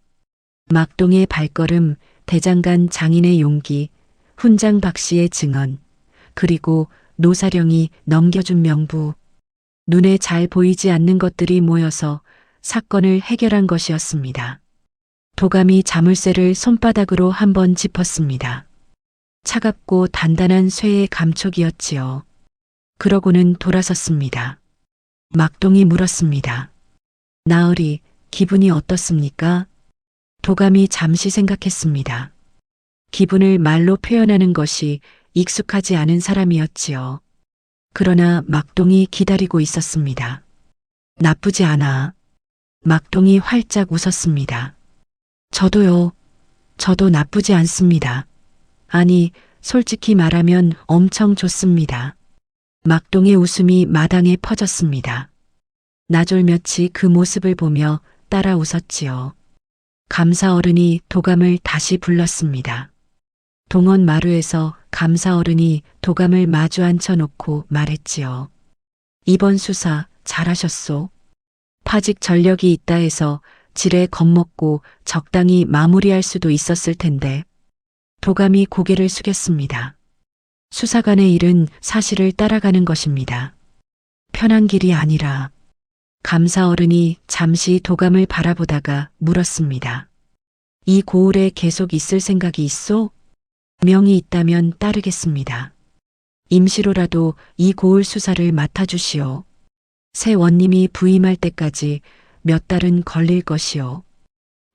막동의 발걸음, 대장간 장인의 용기, 훈장 박씨의 증언, 그리고 노사령이 넘겨준 명부. 눈에 잘 보이지 않는 것들이 모여서 사건을 해결한 것이었습니다. 도감이 자물쇠를 손바닥으로 한번 짚었습니다. 차갑고 단단한 쇠의 감촉이었지요. 그러고는 돌아섰습니다. 막동이 물었습니다. 나으리, 기분이 어떻습니까? 도감이 잠시 생각했습니다. 기분을 말로 표현하는 것이 익숙하지 않은 사람이었지요. 그러나 막동이 기다리고 있었습니다. 나쁘지 않아. 막동이 활짝 웃었습니다. 저도요. 저도 나쁘지 않습니다. 아니, 솔직히 말하면 엄청 좋습니다. 막동의 웃음이 마당에 퍼졌습니다. 나졸며치 그 모습을 보며 따라 웃었지요. 감사 어른이 도감을 다시 불렀습니다. 동원 마루에서 감사 어른이 도감을 마주 앉혀놓고 말했지요. 이번 수사 잘하셨소. 파직 전력이 있다 해서 지레 겁먹고 적당히 마무리할 수도 있었을 텐데. 도감이 고개를 숙였습니다. 수사관의 일은 사실을 따라가는 것입니다. 편한 길이 아니라 감사 어른이 잠시 도감을 바라보다가 물었습니다. 이 고을에 계속 있을 생각이 있소? 명이 있다면 따르겠습니다. 임시로라도 이 고을 수사를 맡아주시오. 새 원님이 부임할 때까지 몇 달은 걸릴 것이오.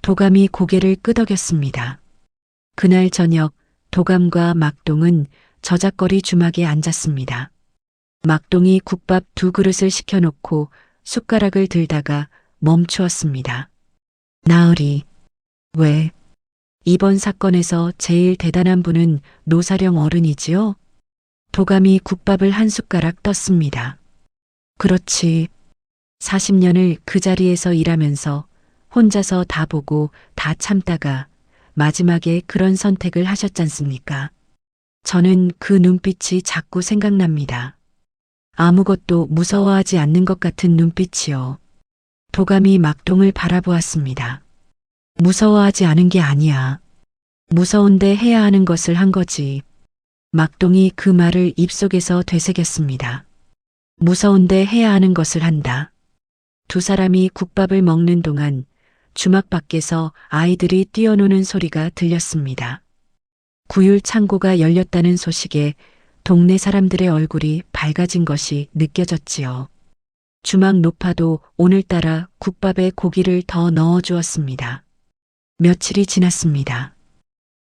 도감이 고개를 끄덕였습니다. 그날 저녁 도감과 막동은 저작거리 주막에 앉았습니다. 막동이 국밥 2그릇을 시켜놓고 숟가락을 들다가 멈추었습니다. 나으리, 왜? 이번 사건에서 제일 대단한 분은 노사령 어른이지요? 도감이 국밥을 한 숟가락 떴습니다. 그렇지. 40년을 그 자리에서 일하면서 혼자서 다 보고 다 참다가 마지막에 그런 선택을 하셨잖습니까? 저는 그 눈빛이 자꾸 생각납니다. 아무것도 무서워하지 않는 것 같은 눈빛이요. 도감이 막동을 바라보았습니다. 무서워하지 않은 게 아니야. 무서운데 해야 하는 것을 한 거지. 막동이 그 말을 입속에서 되새겼습니다. 무서운데 해야 하는 것을 한다. 두 사람이 국밥을 먹는 동안 주막 밖에서 아이들이 뛰어노는 소리가 들렸습니다. 구율 창고가 열렸다는 소식에 동네 사람들의 얼굴이 밝아진 것이 느껴졌지요. 주막 노파도 오늘따라 국밥에 고기를 더 넣어 주었습니다. 며칠이 지났습니다.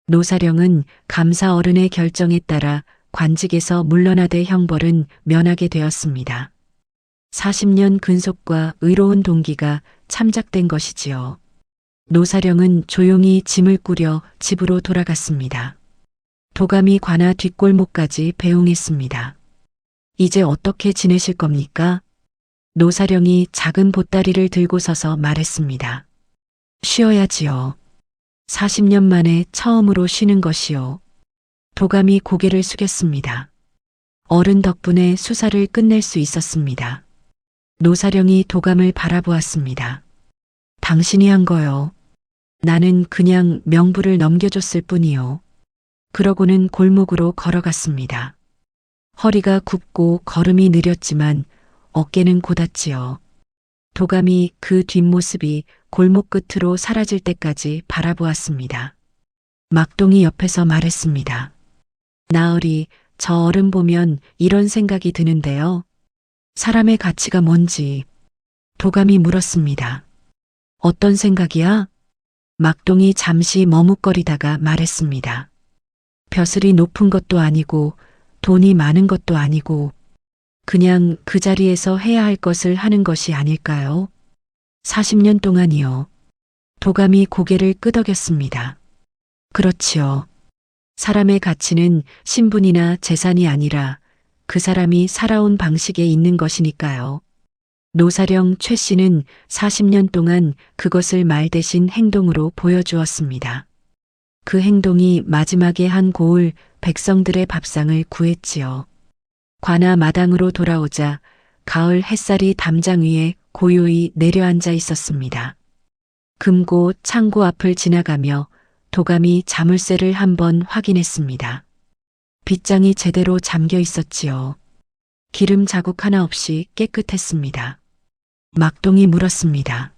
노사령은 감사 어른의 결정에 따라 관직에서 물러나되 형벌은 면하게 되었습니다. 40년 근속과 의로운 동기가 참작된 것이지요. 노사령은 조용히 짐을 꾸려 집으로 돌아갔습니다. 도감이 관아 뒷골목까지 배웅했습니다. 이제 어떻게 지내실 겁니까? 노사령이 작은 보따리를 들고 서서 말했습니다. 쉬어야지요. 40년 만에 처음으로 쉬는 것이요. 도감이 고개를 숙였습니다. 어른 덕분에 수사를 끝낼 수 있었습니다. 노사령이 도감을 바라보았습니다. 당신이 한 거요. 나는 그냥 명부를 넘겨줬을 뿐이요. 그러고는 골목으로 걸어갔습니다. 허리가 굽고 걸음이 느렸지만 어깨는 곧았지요. 도감이 그 뒷모습이 골목 끝으로 사라질 때까지 바라보았습니다. 막동이 옆에서 말했습니다. 나으리, 저 어른 보면 이런 생각이 드는데요. 사람의 가치가 뭔지. 도감이 물었습니다. 어떤 생각이야? 막동이 잠시 머뭇거리다가 말했습니다. 벼슬이 높은 것도 아니고 돈이 많은 것도 아니고 그냥 그 자리에서 해야 할 것을 하는 것이 아닐까요? 40년 동안이요. 도감이 고개를 끄덕였습니다. 그렇지요. 사람의 가치는 신분이나 재산이 아니라 그 사람이 살아온 방식에 있는 것이니까요. 노사령 최 씨는 40년 동안 그것을 말 대신 행동으로 보여주었습니다. 그 행동이 마지막에 한 고을 백성들의 밥상을 구했지요. 관아 마당으로 돌아오자 가을 햇살이 담장 위에 고요히 내려앉아 있었습니다. 금고 창고 앞을 지나가며 도감이 자물쇠를 한번 확인했습니다. 빗장이 제대로 잠겨 있었지요. 기름 자국 하나 없이 깨끗했습니다. 막동이 물었습니다.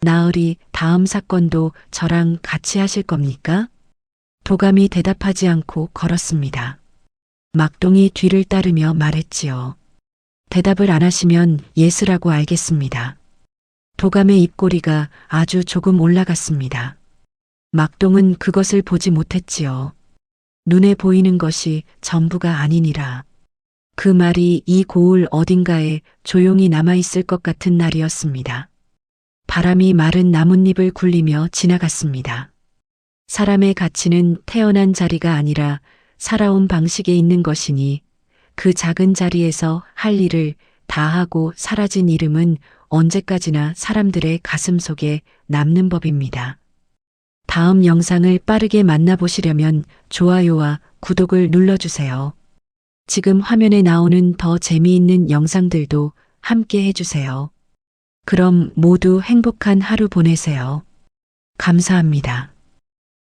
나으리, 다음 사건도 저랑 같이 하실 겁니까? 도감이 대답하지 않고 걸었습니다. 막동이 뒤를 따르며 말했지요. 대답을 안 하시면 예스라고 알겠습니다. 도감의 입꼬리가 아주 조금 올라갔습니다. 막동은 그것을 보지 못했지요. 눈에 보이는 것이 전부가 아니니라. 그 말이 이 고을 어딘가에 조용히 남아있을 것 같은 날이었습니다. 바람이 마른 나뭇잎을 굴리며 지나갔습니다. 사람의 가치는 태어난 자리가 아니라 살아온 방식에 있는 것이니 그 작은 자리에서 할 일을 다 하고 사라진 이름은 언제까지나 사람들의 가슴 속에 남는 법입니다. 다음 영상을 빠르게 만나보시려면 좋아요와 구독을 눌러주세요. 지금 화면에 나오는 더 재미있는 영상들도 함께 해주세요. 그럼 모두 행복한 하루 보내세요. 감사합니다.